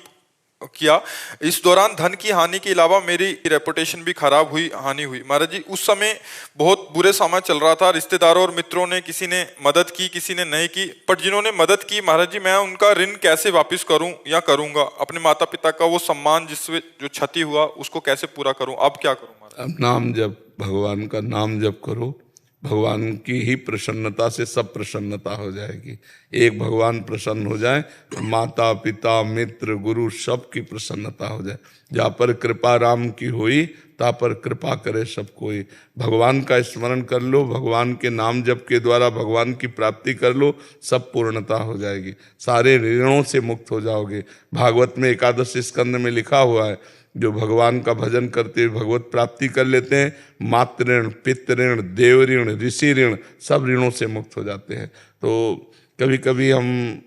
किया। इस दौरान धन की हानि के अलावा मेरी रेपुटेशन भी खराब हुई, हानि हुई। महाराज जी, उस समय बहुत बुरे समय चल रहा था। रिश्तेदारों और मित्रों ने किसी ने मदद की, किसी ने नहीं की, पर जिन्होंने मदद की महाराज जी, मैं उनका ऋण कैसे वापस करूं या करूंगा? अपने माता पिता का वो सम्मान जिससे जो क्षति हुआ उसको कैसे पूरा करूं? अब क्या करूं महाराज? अब नाम जप, भगवान का नाम जप करो, भगवान की ही प्रसन्नता से सब प्रसन्नता हो जाएगी। एक भगवान प्रसन्न हो जाए तो माता पिता मित्र गुरु सब की प्रसन्नता हो जाए। जहाँ पर कृपा राम की हुई ता पर कृपा करे सब कोई। भगवान का स्मरण कर लो, भगवान के नाम जप के द्वारा भगवान की प्राप्ति कर लो, सब पूर्णता हो जाएगी, सारे ऋणों से मुक्त हो जाओगे। भागवत में 11 स्कंद में लिखा हुआ है, जो भगवान का भजन करते हुए भगवत प्राप्ति कर लेते हैं, मातृ ऋण, पितृ ऋण, देव ऋण, ऋषि ऋण, सब ऋणों से मुक्त हो जाते हैं। तो कभी कभी हम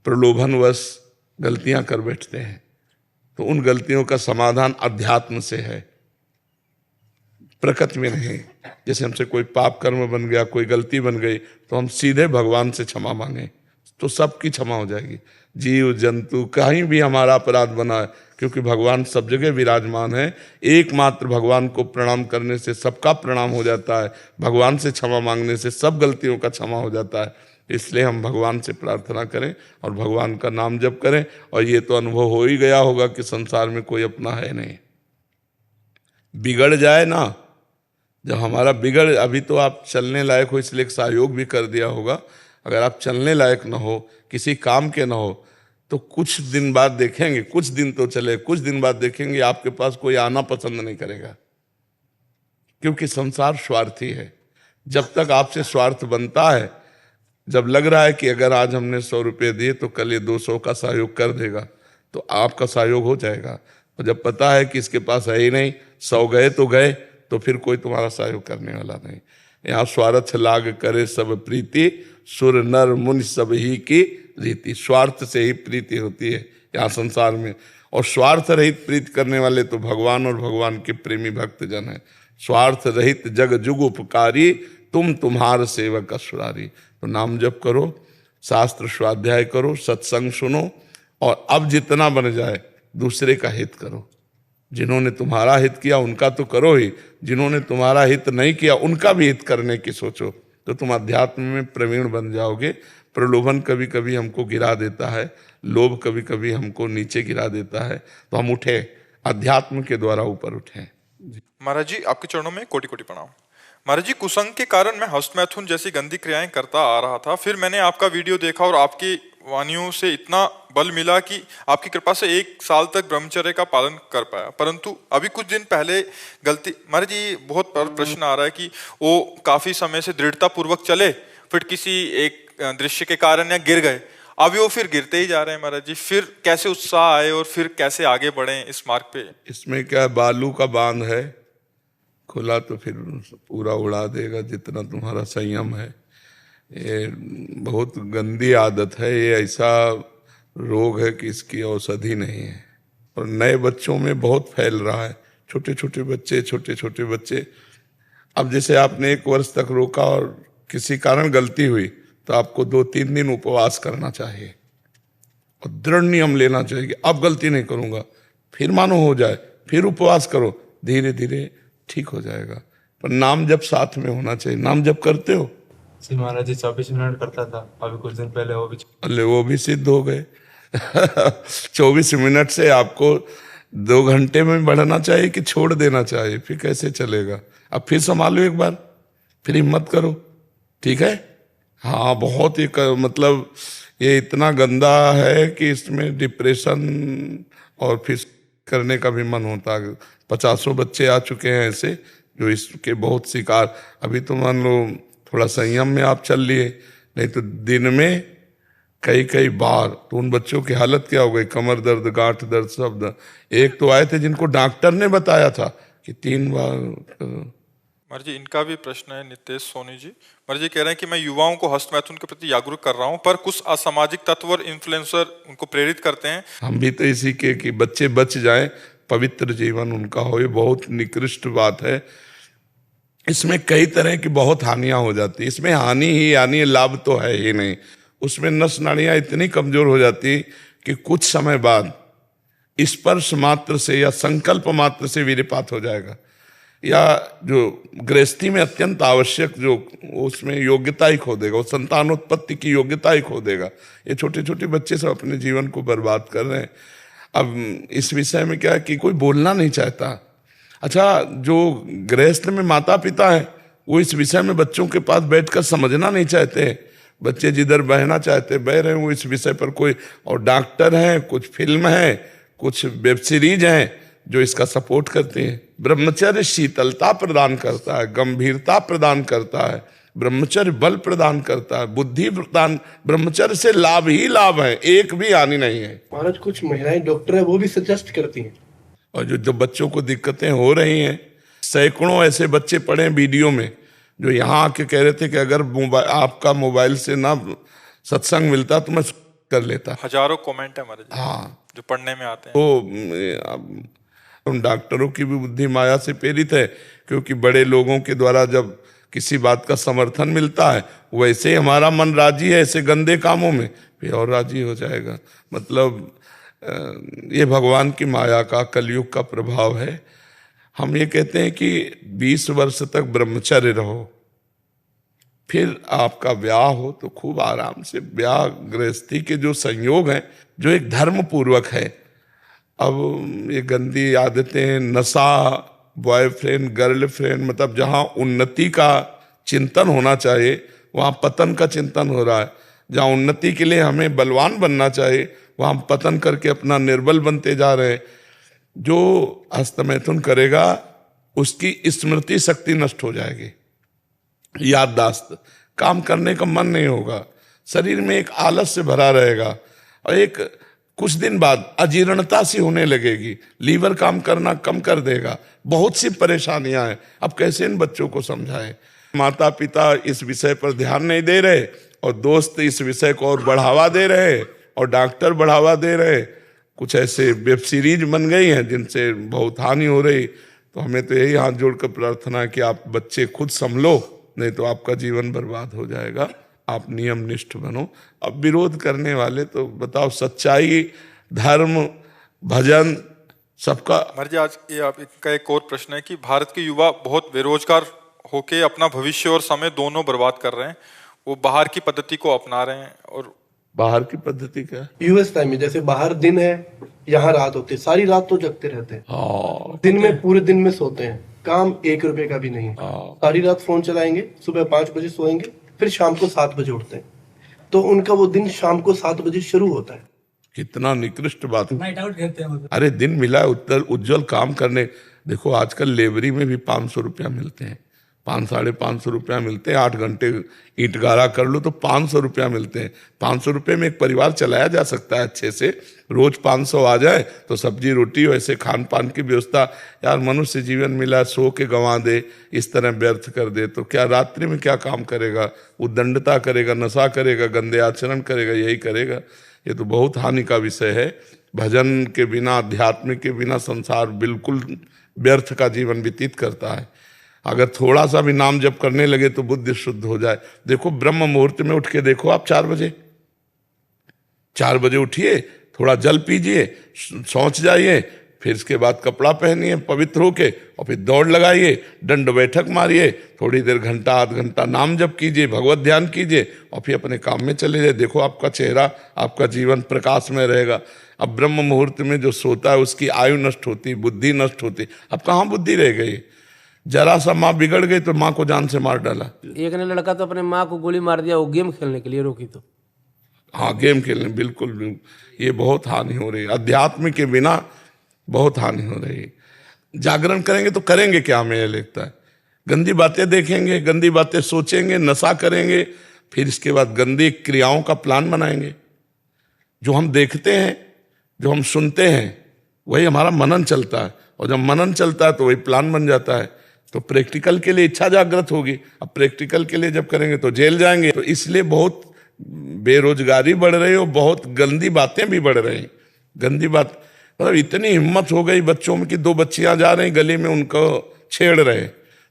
प्रलोभनवश गलतियां कर बैठते हैं, तो उन गलतियों का समाधान अध्यात्म से है, प्रकृति में नहीं। जैसे हमसे कोई पाप कर्म बन गया, कोई गलती बन गई, तो हम सीधे भगवान से क्षमा मांगे तो सबकी क्षमा हो जाएगी। जीव जंतु कहीं भी हमारा अपराध बना है, क्योंकि भगवान सब जगह विराजमान है। एकमात्र भगवान को प्रणाम करने से सबका प्रणाम हो जाता है, भगवान से क्षमा मांगने से सब गलतियों का क्षमा हो जाता है। इसलिए हम भगवान से प्रार्थना करें और भगवान का नाम जप करें। और ये तो अनुभव हो ही गया होगा कि संसार में कोई अपना है नहीं। बिगड़ जाए ना, जब हमारा बिगड़, अभी तो आप चलने लायक हो इसलिए सहयोग भी कर दिया होगा। अगर आप चलने लायक ना हो, किसी काम के ना हो, तो कुछ दिन बाद देखेंगे, कुछ दिन तो चले, कुछ दिन बाद देखेंगे आपके पास कोई आना पसंद नहीं करेगा, क्योंकि संसार स्वार्थी है। जब तक आपसे स्वार्थ बनता है, जब लग रहा है कि अगर आज हमने 100 रुपये दिए तो कल ये 200 का सहयोग कर देगा, तो आपका सहयोग हो जाएगा। और जब पता है कि इसके पास है ही नहीं, 100 गए तो गए, तो फिर कोई तुम्हारा सहयोग करने वाला नहीं। यहाँ स्वार्थ लाग करे सब प्रीति, सुर नर मुनि सब ही की रीति। स्वार्थ से ही प्रीति होती है यहाँ संसार में, और स्वार्थ रहित प्रीति करने वाले तो भगवान और भगवान के प्रेमी भक्त जन है। स्वार्थ रहित जग जुग उपकारी, तुम तुम्हार सेवक असुरारी। तो नाम जप करो, शास्त्र स्वाध्याय करो, सत्संग सुनो, और अब जितना बन जाए दूसरे का हित करो। जिन्होंने तुम्हारा हित किया उनका तो करो ही, जिन्होंने तुम्हारा हित नहीं किया उनका भी हित करने की सोचो, तो तुम अध्यात्म में प्रवीण बन जाओगे। प्रलोभन कभी कभी हमको गिरा देता है, लोभ कभी कभी हमको नीचे गिरा देता है, तो हम उठे, अध्यात्म के द्वारा ऊपर उठे। महाराज जी, आपके चरणों में कोटि कोटि प्रणाम। महाराज जी, कुसंग के कारण मैं हस्त मैथुन जैसी गंदी क्रियाएं करता आ रहा था। फिर मैंने आपका वीडियो देखा और आपकी वाणियों से इतना बल मिला कि आपकी कृपा से 1 साल तक ब्रह्मचर्य का पालन कर पाया, परंतु अभी कुछ दिन पहले गलती, महाराज जी बहुत बड़ा प्रश्न आ रहा है कि वो काफी समय से दृढ़ता पूर्वक चले, फिर किसी एक दृश्य के कारण या गिर गए, अभी वो फिर गिरते ही जा रहे हैं महाराज जी, फिर कैसे उत्साह आए और फिर कैसे आगे बढ़े इस मार्ग पे? इसमें क्या है, बालू का बांध है, खुला तो फिर पूरा उड़ा देगा जितना तुम्हारा संयम है। ये बहुत गंदी आदत है, ये ऐसा रोग है कि इसकी औषधि नहीं है, और नए बच्चों में बहुत फैल रहा है। छोटे छोटे बच्चे अब जैसे आपने 1 वर्ष तक रोका और किसी कारण गलती हुई तो आपको 2-3 दिन उपवास करना चाहिए और दृढ़ नियम लेना चाहिए कि अब गलती नहीं करूंगा, फिर मानो हो जाए, फिर उपवास करो, धीरे धीरे ठीक हो जाएगा। पर नाम जप साथ में होना चाहिए। नाम जप करते हो? महाराज जी 24 मिनट करता था, अभी कुछ दिन पहले वो भी सिद्ध हो गए। 24 मिनट से आपको 2 घंटे में बढ़ना चाहिए कि छोड़ देना चाहिए? फिर कैसे चलेगा? अब फिर संभालो एक बार, फिर हिम्मत करो, ठीक है? हाँ, बहुत ही मतलब ये इतना गंदा है कि इसमें डिप्रेशन और फिर करने का भी मन होता है। 50 बच्चे आ चुके हैं ऐसे जो इसके बहुत शिकार। अभी तो मान लो थोड़ा संयम में आप चल लिए, नहीं तो दिन में कई बार तो उन बच्चों की हालत क्या हो गई, कमर दर्द, गांठ दर्द, सब दर्द। एक तो आए थे जिनको डॉक्टर ने बताया था कि 3 बार। महाराज जी इनका भी प्रश्न है, नितेश सोनी जी। महाराज जी कह रहे हैं कि मैं युवाओं को हस्तमैथुन के प्रति जागरूक कर रहा हूं, पर कुछ असामाजिक तत्व और इन्फ्लुएंसर उनको प्रेरित करते हैं। हम भी तो इसी के कि बच्चे बच जाएं, पवित्र जीवन उनका हो, ये बहुत निकृष्ट बात है। इसमें कई तरह की बहुत हानियां हो जाती है, इसमें हानि ही हानि, लाभ तो है ही नहीं। उसमें नस नाड़ियां इतनी कमजोर हो जाती कि कुछ समय बाद स्पर्श मात्र से या संकल्प मात्र से वीर्यपात हो जाएगा, या जो गृहस्थी में अत्यंत आवश्यक जो उसमें योग्यता ही खो देगा, वो संतानोत्पत्ति की योग्यता ही खो देगा। ये छोटे छोटे बच्चे सब अपने जीवन को बर्बाद कर रहे हैं। अब इस विषय में क्या है कि कोई बोलना नहीं चाहता। अच्छा, जो गृहस्थ में माता पिता है वो इस विषय में बच्चों के पास बैठकर समझना नहीं चाहते। बच्चे जिधर बहना चाहते बह रहे हैं, वो इस विषय पर कोई, और डॉक्टर हैं, कुछ फिल्म है, कुछ वेब सीरीज हैं जो इसका सपोर्ट करते हैं। ब्रह्मचर्य शीतलता प्रदान करता है, गंभीरता प्रदान करता है, ब्रह्मचर्य बल प्रदान करता है, बुद्धि प्रदान। ब्रह्मचर्य से लाभ ही लाभ है, एक भी हानि नहीं है। महाराज कुछ महिलाएं डॉक्टर है वो भी सजेस्ट करती हैं। और जो बच्चों को दिक्कतें हो रही हैं, सैकड़ों ऐसे बच्चे पढ़े वीडियो में जो यहाँ आके कह रहे थे कि अगर आपका मोबाइल से ना सत्संग मिलता तो मैं कर लेता। हजारों कमेंट है हमारे हाँ, जो पढ़ने में आते हैं। तो उन डॉक्टरों की भी बुद्धि माया से प्रेरित है, क्योंकि बड़े लोगों के द्वारा जब किसी बात का समर्थन मिलता है, वैसे ही हमारा मन राजी है ऐसे गंदे कामों में, फिर और राजी हो जाएगा। मतलब ये भगवान की माया का, कलयुग का प्रभाव है। हम ये कहते हैं कि 20 वर्ष तक ब्रह्मचर्य रहो, फिर आपका ब्याह हो तो खूब आराम से ब्याह गृहस्थी के जो संयोग हैं, जो एक धर्म पूर्वक है। अब ये गंदी आदतें, नशा, बॉयफ्रेंड गर्लफ्रेंड, मतलब जहाँ उन्नति का चिंतन होना चाहिए वहाँ पतन का चिंतन हो रहा है। जहाँ उन्नति के लिए हमें बलवान बनना चाहिए वहाँ हम पतन करके अपना निर्बल बनते जा रहे हैं। जो हस्तमैथुन करेगा उसकी स्मृति शक्ति नष्ट हो जाएगी, याददाश्त, काम करने का मन नहीं होगा, शरीर में एक आलस से भरा रहेगा, और एक कुछ दिन बाद अजीर्णता सी होने लगेगी, लीवर काम करना कम कर देगा। बहुत सी परेशानियां हैं। अब कैसे इन बच्चों को समझाएं? माता पिता इस विषय पर ध्यान नहीं दे रहे, और दोस्त इस विषय को और बढ़ावा दे रहे, और डॉक्टर बढ़ावा दे रहे। कुछ ऐसे वेब सीरीज बन गई हैं जिनसे बहुत हानि हो रही। तो हमें तो यही हाथ जोड़कर प्रार्थना है कि आप बच्चे खुद संभलो, नहीं तो आपका जीवन बर्बाद हो जाएगा। आप नियम निष्ठ बनो। अब विरोध करने वाले तो बताओ, सच्चाई, धर्म, भजन सबका। महाराज जी आज ये आपका एक और प्रश्न है कि भारत के युवा बहुत बेरोजगार होके अपना भविष्य और समय दोनों बर्बाद कर रहे हैं। वो बाहर की पद्धति को अपना रहे हैं। और बाहर की पद्धति क्या? यूएस टाइम में जैसे बाहर दिन है, यहाँ रात होती है, सारी रात तो जगते रहते हैं। दिन में पूरे दिन में सोते हैं, काम 1 रुपए का भी नहीं। सारी रात फोन चलाएंगे, सुबह 5 बजे सोएंगे, फिर शाम को 7 बजे उठते हैं। तो उनका वो दिन शाम को 7 बजे शुरू होता है। कितना निकृष्ट बात है। नाइट आउट करते हैं मतलब। अरे दिन मिला है उत्तर उज्जवल काम करने। देखो आजकल लेबरी में भी 500 रुपया मिलते हैं, 500-550 रुपया मिलते हैं। 8 घंटे ईंट गारा कर लो तो 500 रुपया मिलते हैं। 500 रुपये में एक परिवार चलाया जा सकता है अच्छे से। रोज 500 आ जाए तो सब्जी रोटी वैसे खान पान की व्यवस्था। यार मनुष्य जीवन मिला, सो के गंवा दे, इस तरह व्यर्थ कर दे तो क्या रात्रि में क्या काम करेगा? उद्दंडता करेगा, नशा करेगा, गंदे आचरण करेगा, यही करेगा। ये तो बहुत हानि का विषय है। भजन के बिना, अध्यात्म के बिना संसार बिल्कुल व्यर्थ का जीवन व्यतीत करता है। अगर थोड़ा सा भी नाम जप करने लगे तो बुद्धि शुद्ध हो जाए। देखो ब्रह्म मुहूर्त में उठ के देखो आप 4 बजे उठिए, थोड़ा जल पीजिए, शौच जाइए, फिर इसके बाद कपड़ा पहनिए पवित्र होके और फिर दौड़ लगाइए, दंड बैठक मारिए, थोड़ी देर घंटा आध घंटा नाम जप कीजिए, भगवत ध्यान कीजिए और फिर अपने काम में चले जाइए। देखो आपका चेहरा, आपका जीवन प्रकाश में रहेगा। अब ब्रह्म मुहूर्त में जो सोता है उसकी आयु नष्ट होती, बुद्धि नष्ट होती। अब कहाँ बुद्धि रह गई? जरा सा माँ बिगड़ गई तो माँ को जान से मार डाला। एक ने लड़का तो अपने माँ को गोली मार दिया, वो गेम खेलने के लिए रोकी तो। हाँ गेम खेलने, बिल्कुल ये बहुत हानि हो रही है। अध्यात्म के बिना बहुत हानि हो रही है। जागरण करेंगे तो करेंगे क्या? हमें यह लगता है गंदी बातें देखेंगे, गंदी बातें सोचेंगे, नशा करेंगे, फिर इसके बाद गंदी क्रियाओं का प्लान बनाएंगे। जो हम देखते हैं, जो हम सुनते हैं, वही हमारा मनन चलता है और जब मनन चलता है तो वही प्लान बन जाता है। तो प्रैक्टिकल के लिए इच्छा जागृत होगी। अब प्रैक्टिकल के लिए जब करेंगे तो जेल जाएंगे। तो इसलिए बहुत बेरोजगारी बढ़ रही है और बहुत गंदी बातें भी बढ़ रही हैं। गंदी बात मतलब इतनी हिम्मत हो गई बच्चों में कि 2 बच्चियां जा रही गली में उनको छेड़ रहे।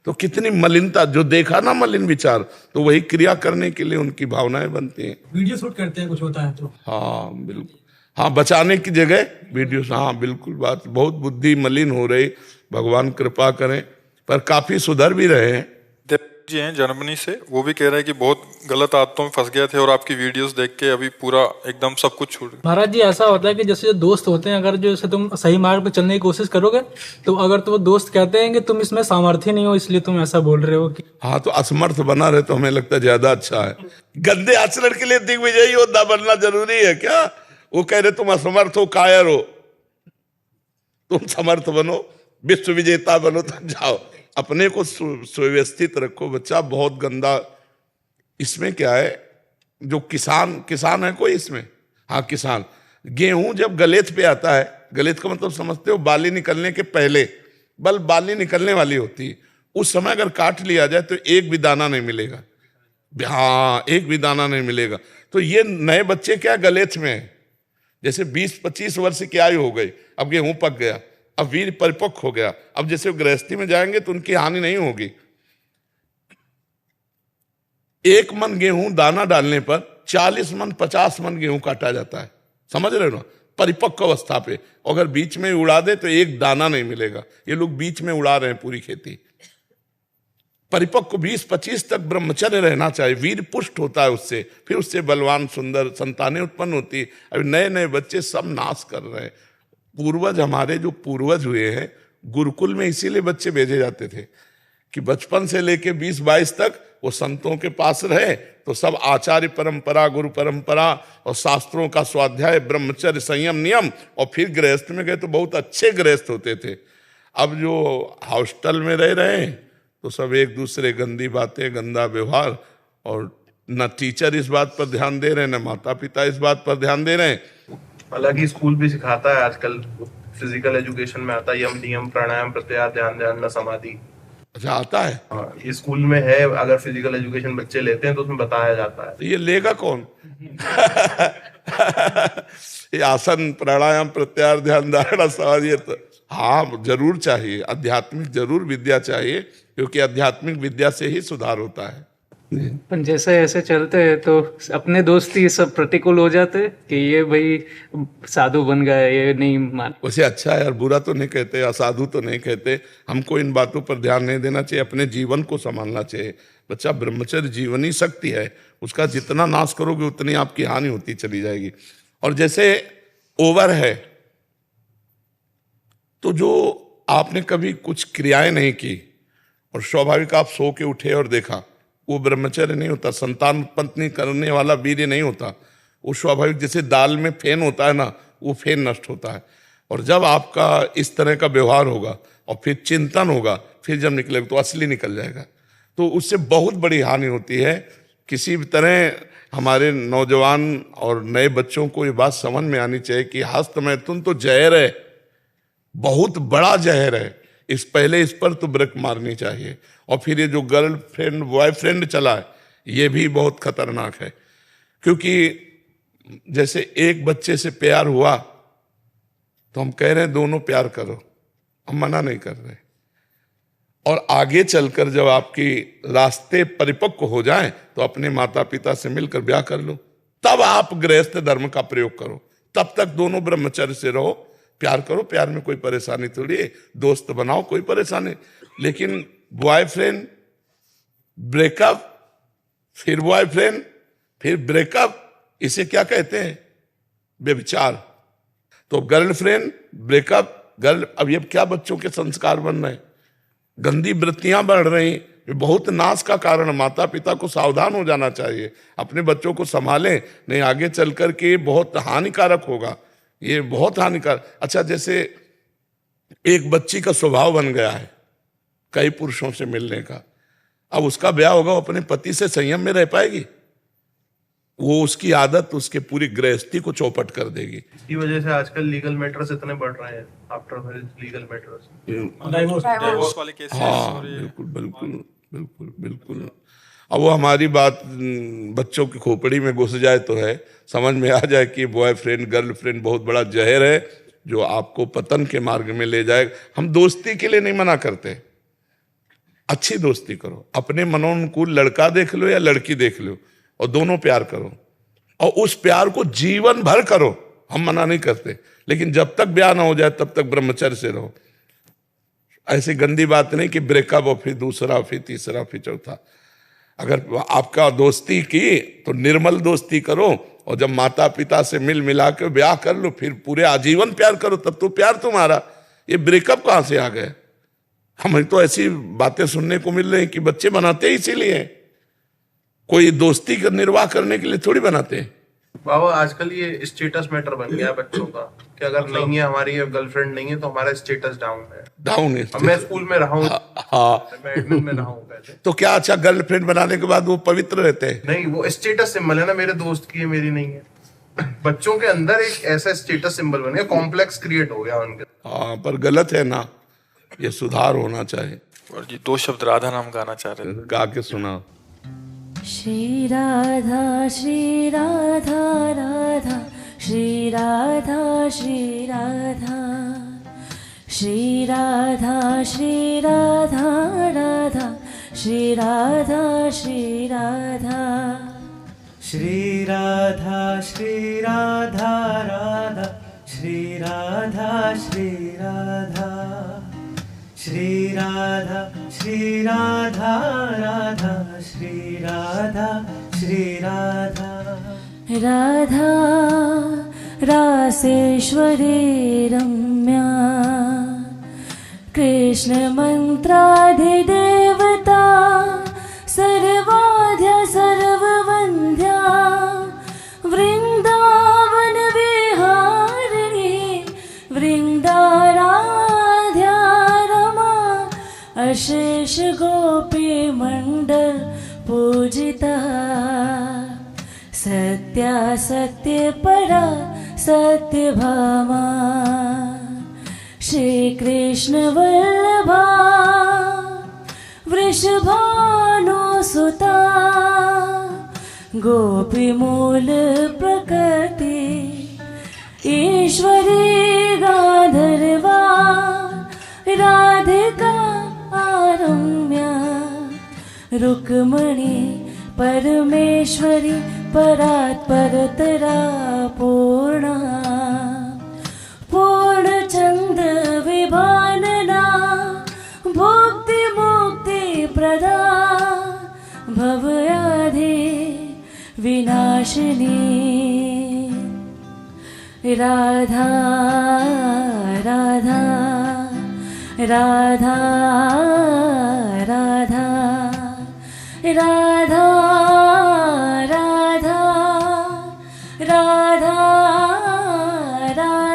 तो कितनी मलिनता, जो देखा ना मलिन विचार, तो वही क्रिया करने के लिए उनकी भावनाएं बनती हैं। वीडियो शूट करते हैं कुछ होता है तो। हाँ बिल्कुल, हाँ बचाने की जगह वीडियो। हाँ बिल्कुल, बात बहुत बुद्धि मलिन हो रही। भगवान कृपा करें, पर काफी सुधर भी रहे हैं। जी हैं जर्मनी से, वो भी कह रहे हैं कि बहुत गलत आदतों में फंस गए थे और आपकी वीडियोस देख के अभी पूरा एकदम सब कुछ छूट गया। महाराज जी ऐसा होता है कि जैसे जो दोस्त होते हैं, अगर जो जैसे तुम सही मार्ग पे चलने की कोशिश करोगे तो अगर तो वो दोस्त कहते हैं कि तुम इसमें सामर्थ्य नहीं हो इसलिए तुम ऐसा बोल रहे हो कि हाँ तो असमर्थ बना रहे तो हमें लगता है ज्यादा अच्छा है। गंदे आचरण के लिए दिग्विजयी योद्धा बनना जरूरी है क्या? वो कह रहे तुम असमर्थ हो, कायर हो, तुम समर्थ बनो, विश्व विजेता बनो, तब जाओ। अपने को सुव्यवस्थित रखो। बच्चा बहुत गंदा। इसमें क्या है, जो किसान है कोई इसमें? हाँ किसान। गेहूं जब गलेत पे आता है, गलेत का मतलब समझते हो, बाली निकलने के पहले, बाली निकलने वाली होती है, उस समय अगर काट लिया जाए तो एक भी दाना नहीं मिलेगा। हाँ एक भी दाना नहीं मिलेगा। तो ये नए बच्चे क्या गलेत में है, जैसे 20-25 वर्ष की आयु हो गई, अब गेहूं पक गया, अब वीर परिपक्व हो गया, अब जैसे गृहस्थी में जाएंगे तो उनकी हानि नहीं होगी। 1 मन गेहूं दाना डालने पर 40 मन 50 मन गेहूं काटा जाता है। समझ रहे हो ना? परिपक्व अवस्था पे अगर बीच में उड़ा दे तो एक दाना नहीं मिलेगा। ये लोग बीच में उड़ा रहे हैं पूरी खेती। परिपक्व 20-25 तक ब्रह्मचर्य रहना चाहिए। वीर पुष्ट होता है उससे, फिर उससे बलवान सुंदर संतानें उत्पन्न होती है। अभी नए नए बच्चे सब नाश कर रहे हैं। पूर्वज, हमारे जो पूर्वज हुए हैं, गुरुकुल में इसीलिए बच्चे भेजे जाते थे कि बचपन से लेके 20-22 तक वो संतों के पास रहे तो सब आचार्य परंपरा, गुरु परंपरा और शास्त्रों का स्वाध्याय, ब्रह्मचर्य, संयम, नियम, और फिर गृहस्थ में गए तो बहुत अच्छे गृहस्थ होते थे। अब जो हॉस्टल में रह रहे हैं तो सब एक दूसरे, गंदी बातें, गंदा व्यवहार, और न टीचर इस बात पर ध्यान दे रहे हैं, न माता पिता इस बात पर ध्यान दे रहे हैं। हालांकि स्कूल भी सिखाता है आजकल, फिजिकल एजुकेशन में आता है यम नियम प्राणायाम प्रत्याहार ध्यान ध्यान समाधि। अच्छा आता है? हाँ ये स्कूल में है। अगर फिजिकल एजुकेशन बच्चे लेते हैं तो उसमें बताया जाता है। तो ये लेगा कौन? ये आसन प्राणायाम प्रत्याहार ध्यान धारणा समाधि, तो हाँ जरूर चाहिए। आध्यात्मिक जरूर विद्या चाहिए, क्योंकि आध्यात्मिक विद्या से ही सुधार होता है। पर जैसे ऐसे चलते हैं तो अपने दोस्त ही सब प्रतिकूल हो जाते हैं कि ये भाई साधु बन गए, ये नहीं मान। वैसे अच्छा है यार, बुरा तो नहीं कहते, असाधु तो नहीं कहते। हमको इन बातों पर ध्यान नहीं देना चाहिए, अपने जीवन को संभालना चाहिए। बच्चा ब्रह्मचर्य जीवनी शक्ति है, उसका जितना नाश करोगे उतनी आपकी हानि होती चली जाएगी। और जैसे ओवर है तो जो आपने कभी कुछ क्रियाएं नहीं की और स्वाभाविक आप सो के उठे और देखा वो ब्रह्मचर्य नहीं होता, संतान उत्पत्ति करने वाला वीर्य नहीं होता। वो स्वाभाविक जैसे दाल में फेन होता है ना, वो फेन नष्ट होता है। और जब आपका इस तरह का व्यवहार होगा और फिर चिंतन होगा, फिर जब निकलेगा तो असली निकल जाएगा। तो उससे बहुत बड़ी हानि होती है। किसी भी तरह हमारे नौजवान और नए बच्चों को ये बात समझ में आनी चाहिए कि हस्त मैथुन तो जहर है, बहुत बड़ा जहर है। इस पर तो ब्रेक मारनी चाहिए। और फिर ये जो गर्लफ्रेंड बॉयफ्रेंड चला है, ये भी बहुत खतरनाक है। क्योंकि जैसे एक बच्चे से प्यार हुआ तो हम कह रहे हैं दोनों प्यार करो, हम मना नहीं कर रहे। और आगे चलकर जब आपकी रास्ते परिपक्व हो जाएं तो अपने माता पिता से मिलकर ब्याह कर लो, तब आप गृहस्थ धर्म का प्रयोग करो। तब तक दोनों ब्रह्मचर्य से रहो, प्यार करो, प्यार में कोई परेशानी थोड़ी है, दोस्त बनाओ, कोई परेशानी। लेकिन बॉयफ्रेंड ब्रेकअप, फिर बॉयफ्रेंड, फिर ब्रेकअप, इसे क्या कहते हैं? व्यभिचार। तो गर्लफ्रेंड ब्रेकअप, अब ये क्या बच्चों के संस्कार बन रहे हैं, गंदी वृत्तियां बढ़ रही, ये बहुत नाश का कारण। माता पिता को सावधान हो जाना चाहिए, अपने बच्चों को संभालें, नहीं आगे चल कर के बहुत हानिकारक होगा, ये बहुत हानिकारक। अच्छा, जैसे एक बच्ची का स्वभाव बन गया है कई पुरुषों से मिलने का, अब उसका ब्याह होगा, वो अपने पति से संयम में रह पाएगी? वो उसकी आदत उसके पूरी गृहस्थी को चौपट कर देगी। इसकी वजह से आजकल लीगल मैटर्स इतने बढ़ रहे हैं, after marriage legal matters, divorce वाले केसेस। हाँ, बिल्कुल बिल्कुल बिल्कुल बिल्कुल। अब वो हमारी बात बच्चों की खोपड़ी में घुस जाए तो है, समझ में आ जाए कि बॉयफ्रेंड गर्लफ्रेंड बहुत बड़ा जहर है जो आपको पतन के मार्ग में ले जाएगा। हम दोस्ती के लिए नहीं मना करते, अच्छी दोस्ती करो, अपने मनोनुकूल लड़का देख लो या लड़की देख लो और दोनों प्यार करो, और उस प्यार को जीवन भर करो, हम मना नहीं करते। लेकिन जब तक ब्याह ना हो जाए तब तक ब्रह्मचर्य से रहो। ऐसी गंदी बात नहीं कि ब्रेकअप और फिर दूसरा, फिर तीसरा, फिर चौथा। अगर आपका दोस्ती की तो निर्मल दोस्ती करो, और जब माता पिता से मिल मिला के ब्याह कर लो, फिर पूरे आजीवन प्यार करो, तब तो प्यार तुम्हारा। ये ब्रेकअप कहाँ से आ गए? हमें तो ऐसी बातें सुनने को मिल रही हैं कि बच्चे बनाते ही इसीलिए, कोई दोस्ती का निर्वाह करने के लिए थोड़ी बनाते हैं। बाबा आजकल ये स्टेटस मैटर बन गया है बच्चों का, कि अगर नहीं है हमारी गर्लफ्रेंड नहीं है तो हमारा स्टेटस डाउन है। डाउन है। अब मैं स्कूल में रहा हूँ, हाँ, मैं एडमिन में रहा हूँ पहले, तो क्या अच्छा गर्लफ्रेंड बनाने के बाद वो पवित्र रहते हैं? नहीं, वो स्टेटस सिंबल है ना, मेरे दोस्त की है मेरी नहीं है। बच्चों के अंदर एक ऐसा स्टेटस सिंबल बन गया, कॉम्प्लेक्स क्रिएट हो गया उनके। हाँ, पर गलत है ना, ये सुधार होना चाहिए। और जी 2 शब्द राधा नाम गाना चाह रहे थे, गा के सुना। श्री राधा श्री राधा राधा श्री राधा श्री राधा श्री राधा श्री राधा राधा श्री राधा श्री राधा श्री राधा श्री राधा राधा श्री राधा श्री राधा श्री राधा श्री राधा राधा श्री राधा श्री राधा राधा रासेश्वरी रम्या कृष्ण मंत्राधिदेवता सर्वाद्य सर्ववन्द्या वृंदावन विहारिणी वृंदाराध्या रमा अशेष गोपी मंडल पूजिता सत्या सत्य परा सत्य भामा श्री कृष्ण वल्लभा वृषभानुसुता गोपी मूल प्रकृति ईश्वरी गांधर्वा राधिका आरम्या रुक्मणी परमेश्वरी परात्परतरा पूर्णा पूर्णचंद्र विभानना भुक्ति मुक्ति प्रदा भवयाधि विनाशिनी राधा राधा राधा राधा राधा राधा राधा राधा राधा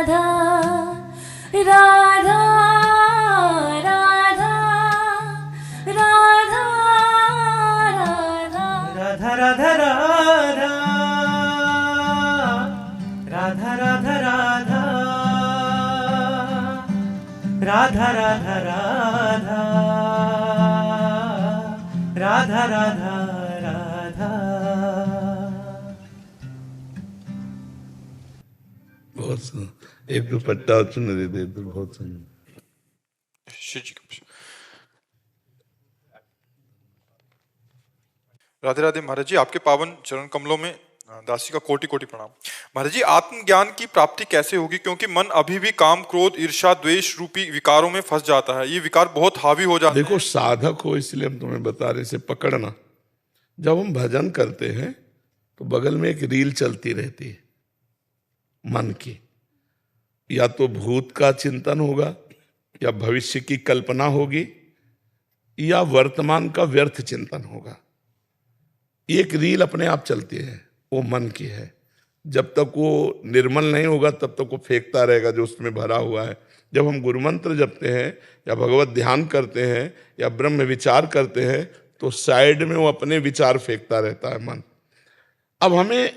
राधा राधा राधा राधा राधा राधा राधा राधा राधा राधा राधा। बहुत सुंदर। एक दुपट्टा और चुनरी दे दो, बहुत सुंदर। श्री जी राधे राधे महाराज जी, आपके पावन चरण कमलों में दासी का कोटि कोटि प्रणाम। महाराज जी, आत्मज्ञान की प्राप्ति कैसे होगी, क्योंकि मन अभी भी काम क्रोध ईर्ष्या द्वेष रूपी विकारों में फंस जाता है, ये विकार बहुत हावी हो जाते हैं। देखो साधक हो इसलिए हम तुम्हें बता रहे, इसे पकड़ना। जब हम भजन करते हैं तो बगल में एक रील चलती रहती है मन की, या तो भूत का चिंतन होगा, या भविष्य की कल्पना होगी, या वर्तमान का व्यर्थ चिंतन होगा। एक रील अपने आप चलती है, वो मन की है। जब तक वो निर्मल नहीं होगा तब तक वो फेंकता रहेगा जो उसमें भरा हुआ है। जब हम गुरु मंत्र जपते हैं या भगवत ध्यान करते हैं या ब्रह्म विचार करते हैं तो साइड में वो अपने विचार फेंकता रहता है मन। अब हमें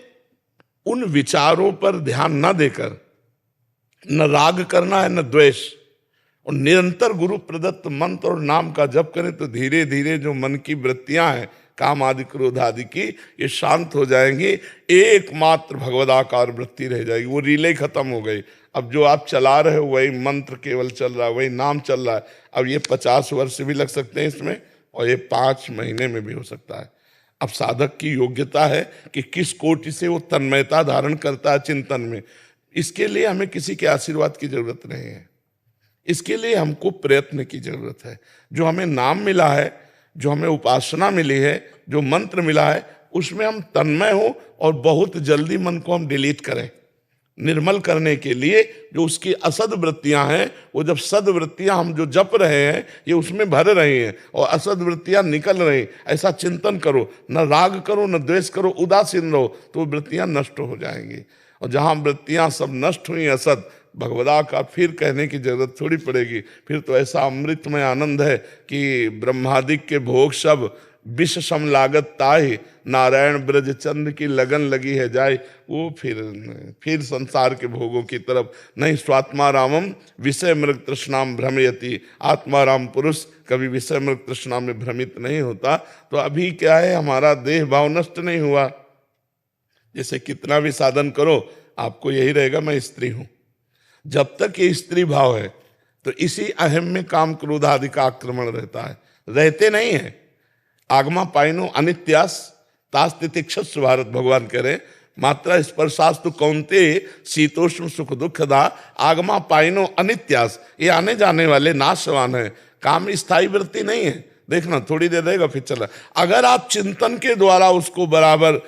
उन विचारों पर ध्यान न देकर न राग करना है न द्वेष, और निरंतर गुरु प्रदत्त मंत्र और नाम का जप करें तो धीरे धीरे जो मन की वृत्तियां हैं काम आदि क्रोध आदि की, ये शांत हो जाएंगी। एकमात्र भगवदाकार वृत्ति रह जाएगी, वो रीले खत्म हो गई। अब जो आप चला रहे हो वही मंत्र केवल चल रहा है, वही नाम चल रहा है। अब ये 50 वर्ष भी लग सकते हैं इसमें, और ये 5 महीने में भी हो सकता है। अब साधक की योग्यता है कि किस कोटि से वो तन्मयता धारण करता है चिंतन में। इसके लिए हमें किसी के आशीर्वाद की जरूरत नहीं है, इसके लिए हमको प्रयत्न की जरूरत है। जो हमें नाम मिला है, जो हमें उपासना मिली है, जो मंत्र मिला है, उसमें हम तन्मय हो और बहुत जल्दी मन को हम डिलीट करें। निर्मल करने के लिए जो उसकी असद वृत्तियां हैं, वो जब सद वृत्तियां हम जो जप रहे हैं ये उसमें भर रही हैं और असद वृत्तियां निकल रही, ऐसा चिंतन करो। न राग करो न द्वेष करो, उदासीन रहो, तो वो वृत्तियां नष्ट हो जाएंगी। और जहां वृत्तियां सब नष्ट हुई असद, भगवदा का फिर कहने की जरूरत थोड़ी पड़ेगी। फिर तो ऐसा अमृतमय आनंद है कि ब्रह्मादिक के भोग सब विष सम लागत ताहि, नारायण ब्रज चंद्र की लगन लगी है जाए। वो फिर संसार के भोगों की तरफ नहीं। स्वात्मा रामम विषय मृग तृष्णाम भ्रमयति, आत्मा राम पुरुष कभी विषय मृग तृष्णा में भ्रमित नहीं होता। तो अभी क्या है, हमारा देह भाव नष्ट नहीं हुआ। जैसे कितना भी साधन करो आपको यही रहेगा मैं स्त्री हूं। जब तक ये स्त्री भाव है तो इसी अहम में काम क्रोध आदि का आक्रमण रहता है, रहते नहीं है। आगमा पाइनो अनित्यास तास तितिक्षस्व भारत, भगवान कह रहे मात्रा स्पर्शास्तु कौन्ते शीतोष्ण सुख दुखदा, आगमा पाइनो अनित्यास, ये आने जाने वाले नाशवान है। काम स्थायी वृत्ति नहीं है, देखना थोड़ी देर रहेगा फिर चला। अगर आप चिंतन के द्वारा उसको बराबर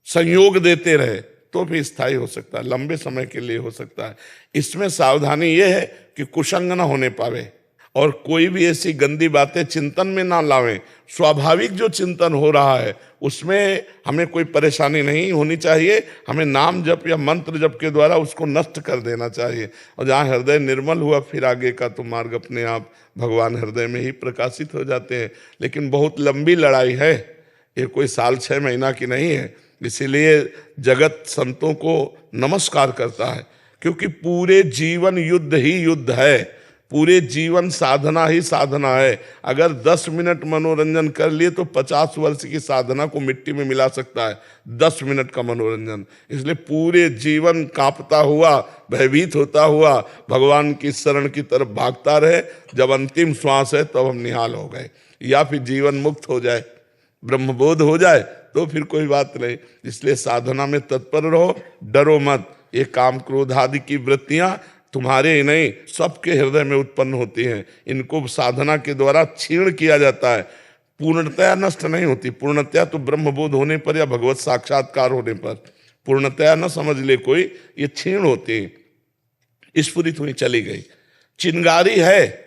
संयोग देते रहे तो भी स्थायी हो सकता है, लंबे समय के लिए हो सकता है। इसमें सावधानी यह है कि कुसंग न होने पावे और कोई भी ऐसी गंदी बातें चिंतन में ना लावें। स्वाभाविक जो चिंतन हो रहा है उसमें हमें कोई परेशानी नहीं होनी चाहिए। हमें नाम जप या मंत्र जप के द्वारा उसको नष्ट कर देना चाहिए। और जहाँ हृदय निर्मल हुआ फिर आगे का तो मार्ग अपने आप भगवान हृदय में ही प्रकाशित हो जाते हैं। लेकिन बहुत लंबी लड़ाई है, ये कोई साल 6 महीना की नहीं है। इसीलिए जगत संतों को नमस्कार करता है, क्योंकि पूरे जीवन युद्ध ही युद्ध है, पूरे जीवन साधना ही साधना है। अगर 10 मिनट मनोरंजन कर लिए तो 50 वर्ष की साधना को मिट्टी में मिला सकता है 10 मिनट का मनोरंजन। इसलिए पूरे जीवन कांपता हुआ भयभीत होता हुआ भगवान की शरण की तरफ भागता रहे। जब अंतिम श्वास है तब हम निहाल हो गए, या फिर जीवन मुक्त हो जाए, ब्रह्मबोध हो जाए तो फिर कोई बात नहीं। इसलिए साधना में तत्पर रहो, डरो मत। ये काम क्रोध आदि की वृत्तियां तुम्हारे ही नहीं सबके हृदय में उत्पन्न होती हैं। इनको साधना के द्वारा क्षीण किया जाता है, पूर्णतया नष्ट नहीं होती। पूर्णतया तो ब्रह्मबोध होने पर या भगवत साक्षात्कार होने पर, पूर्णतया न समझ ले कोई, ये क्षीण होती है, स्फुरित हुई चली गई। चिंगारी है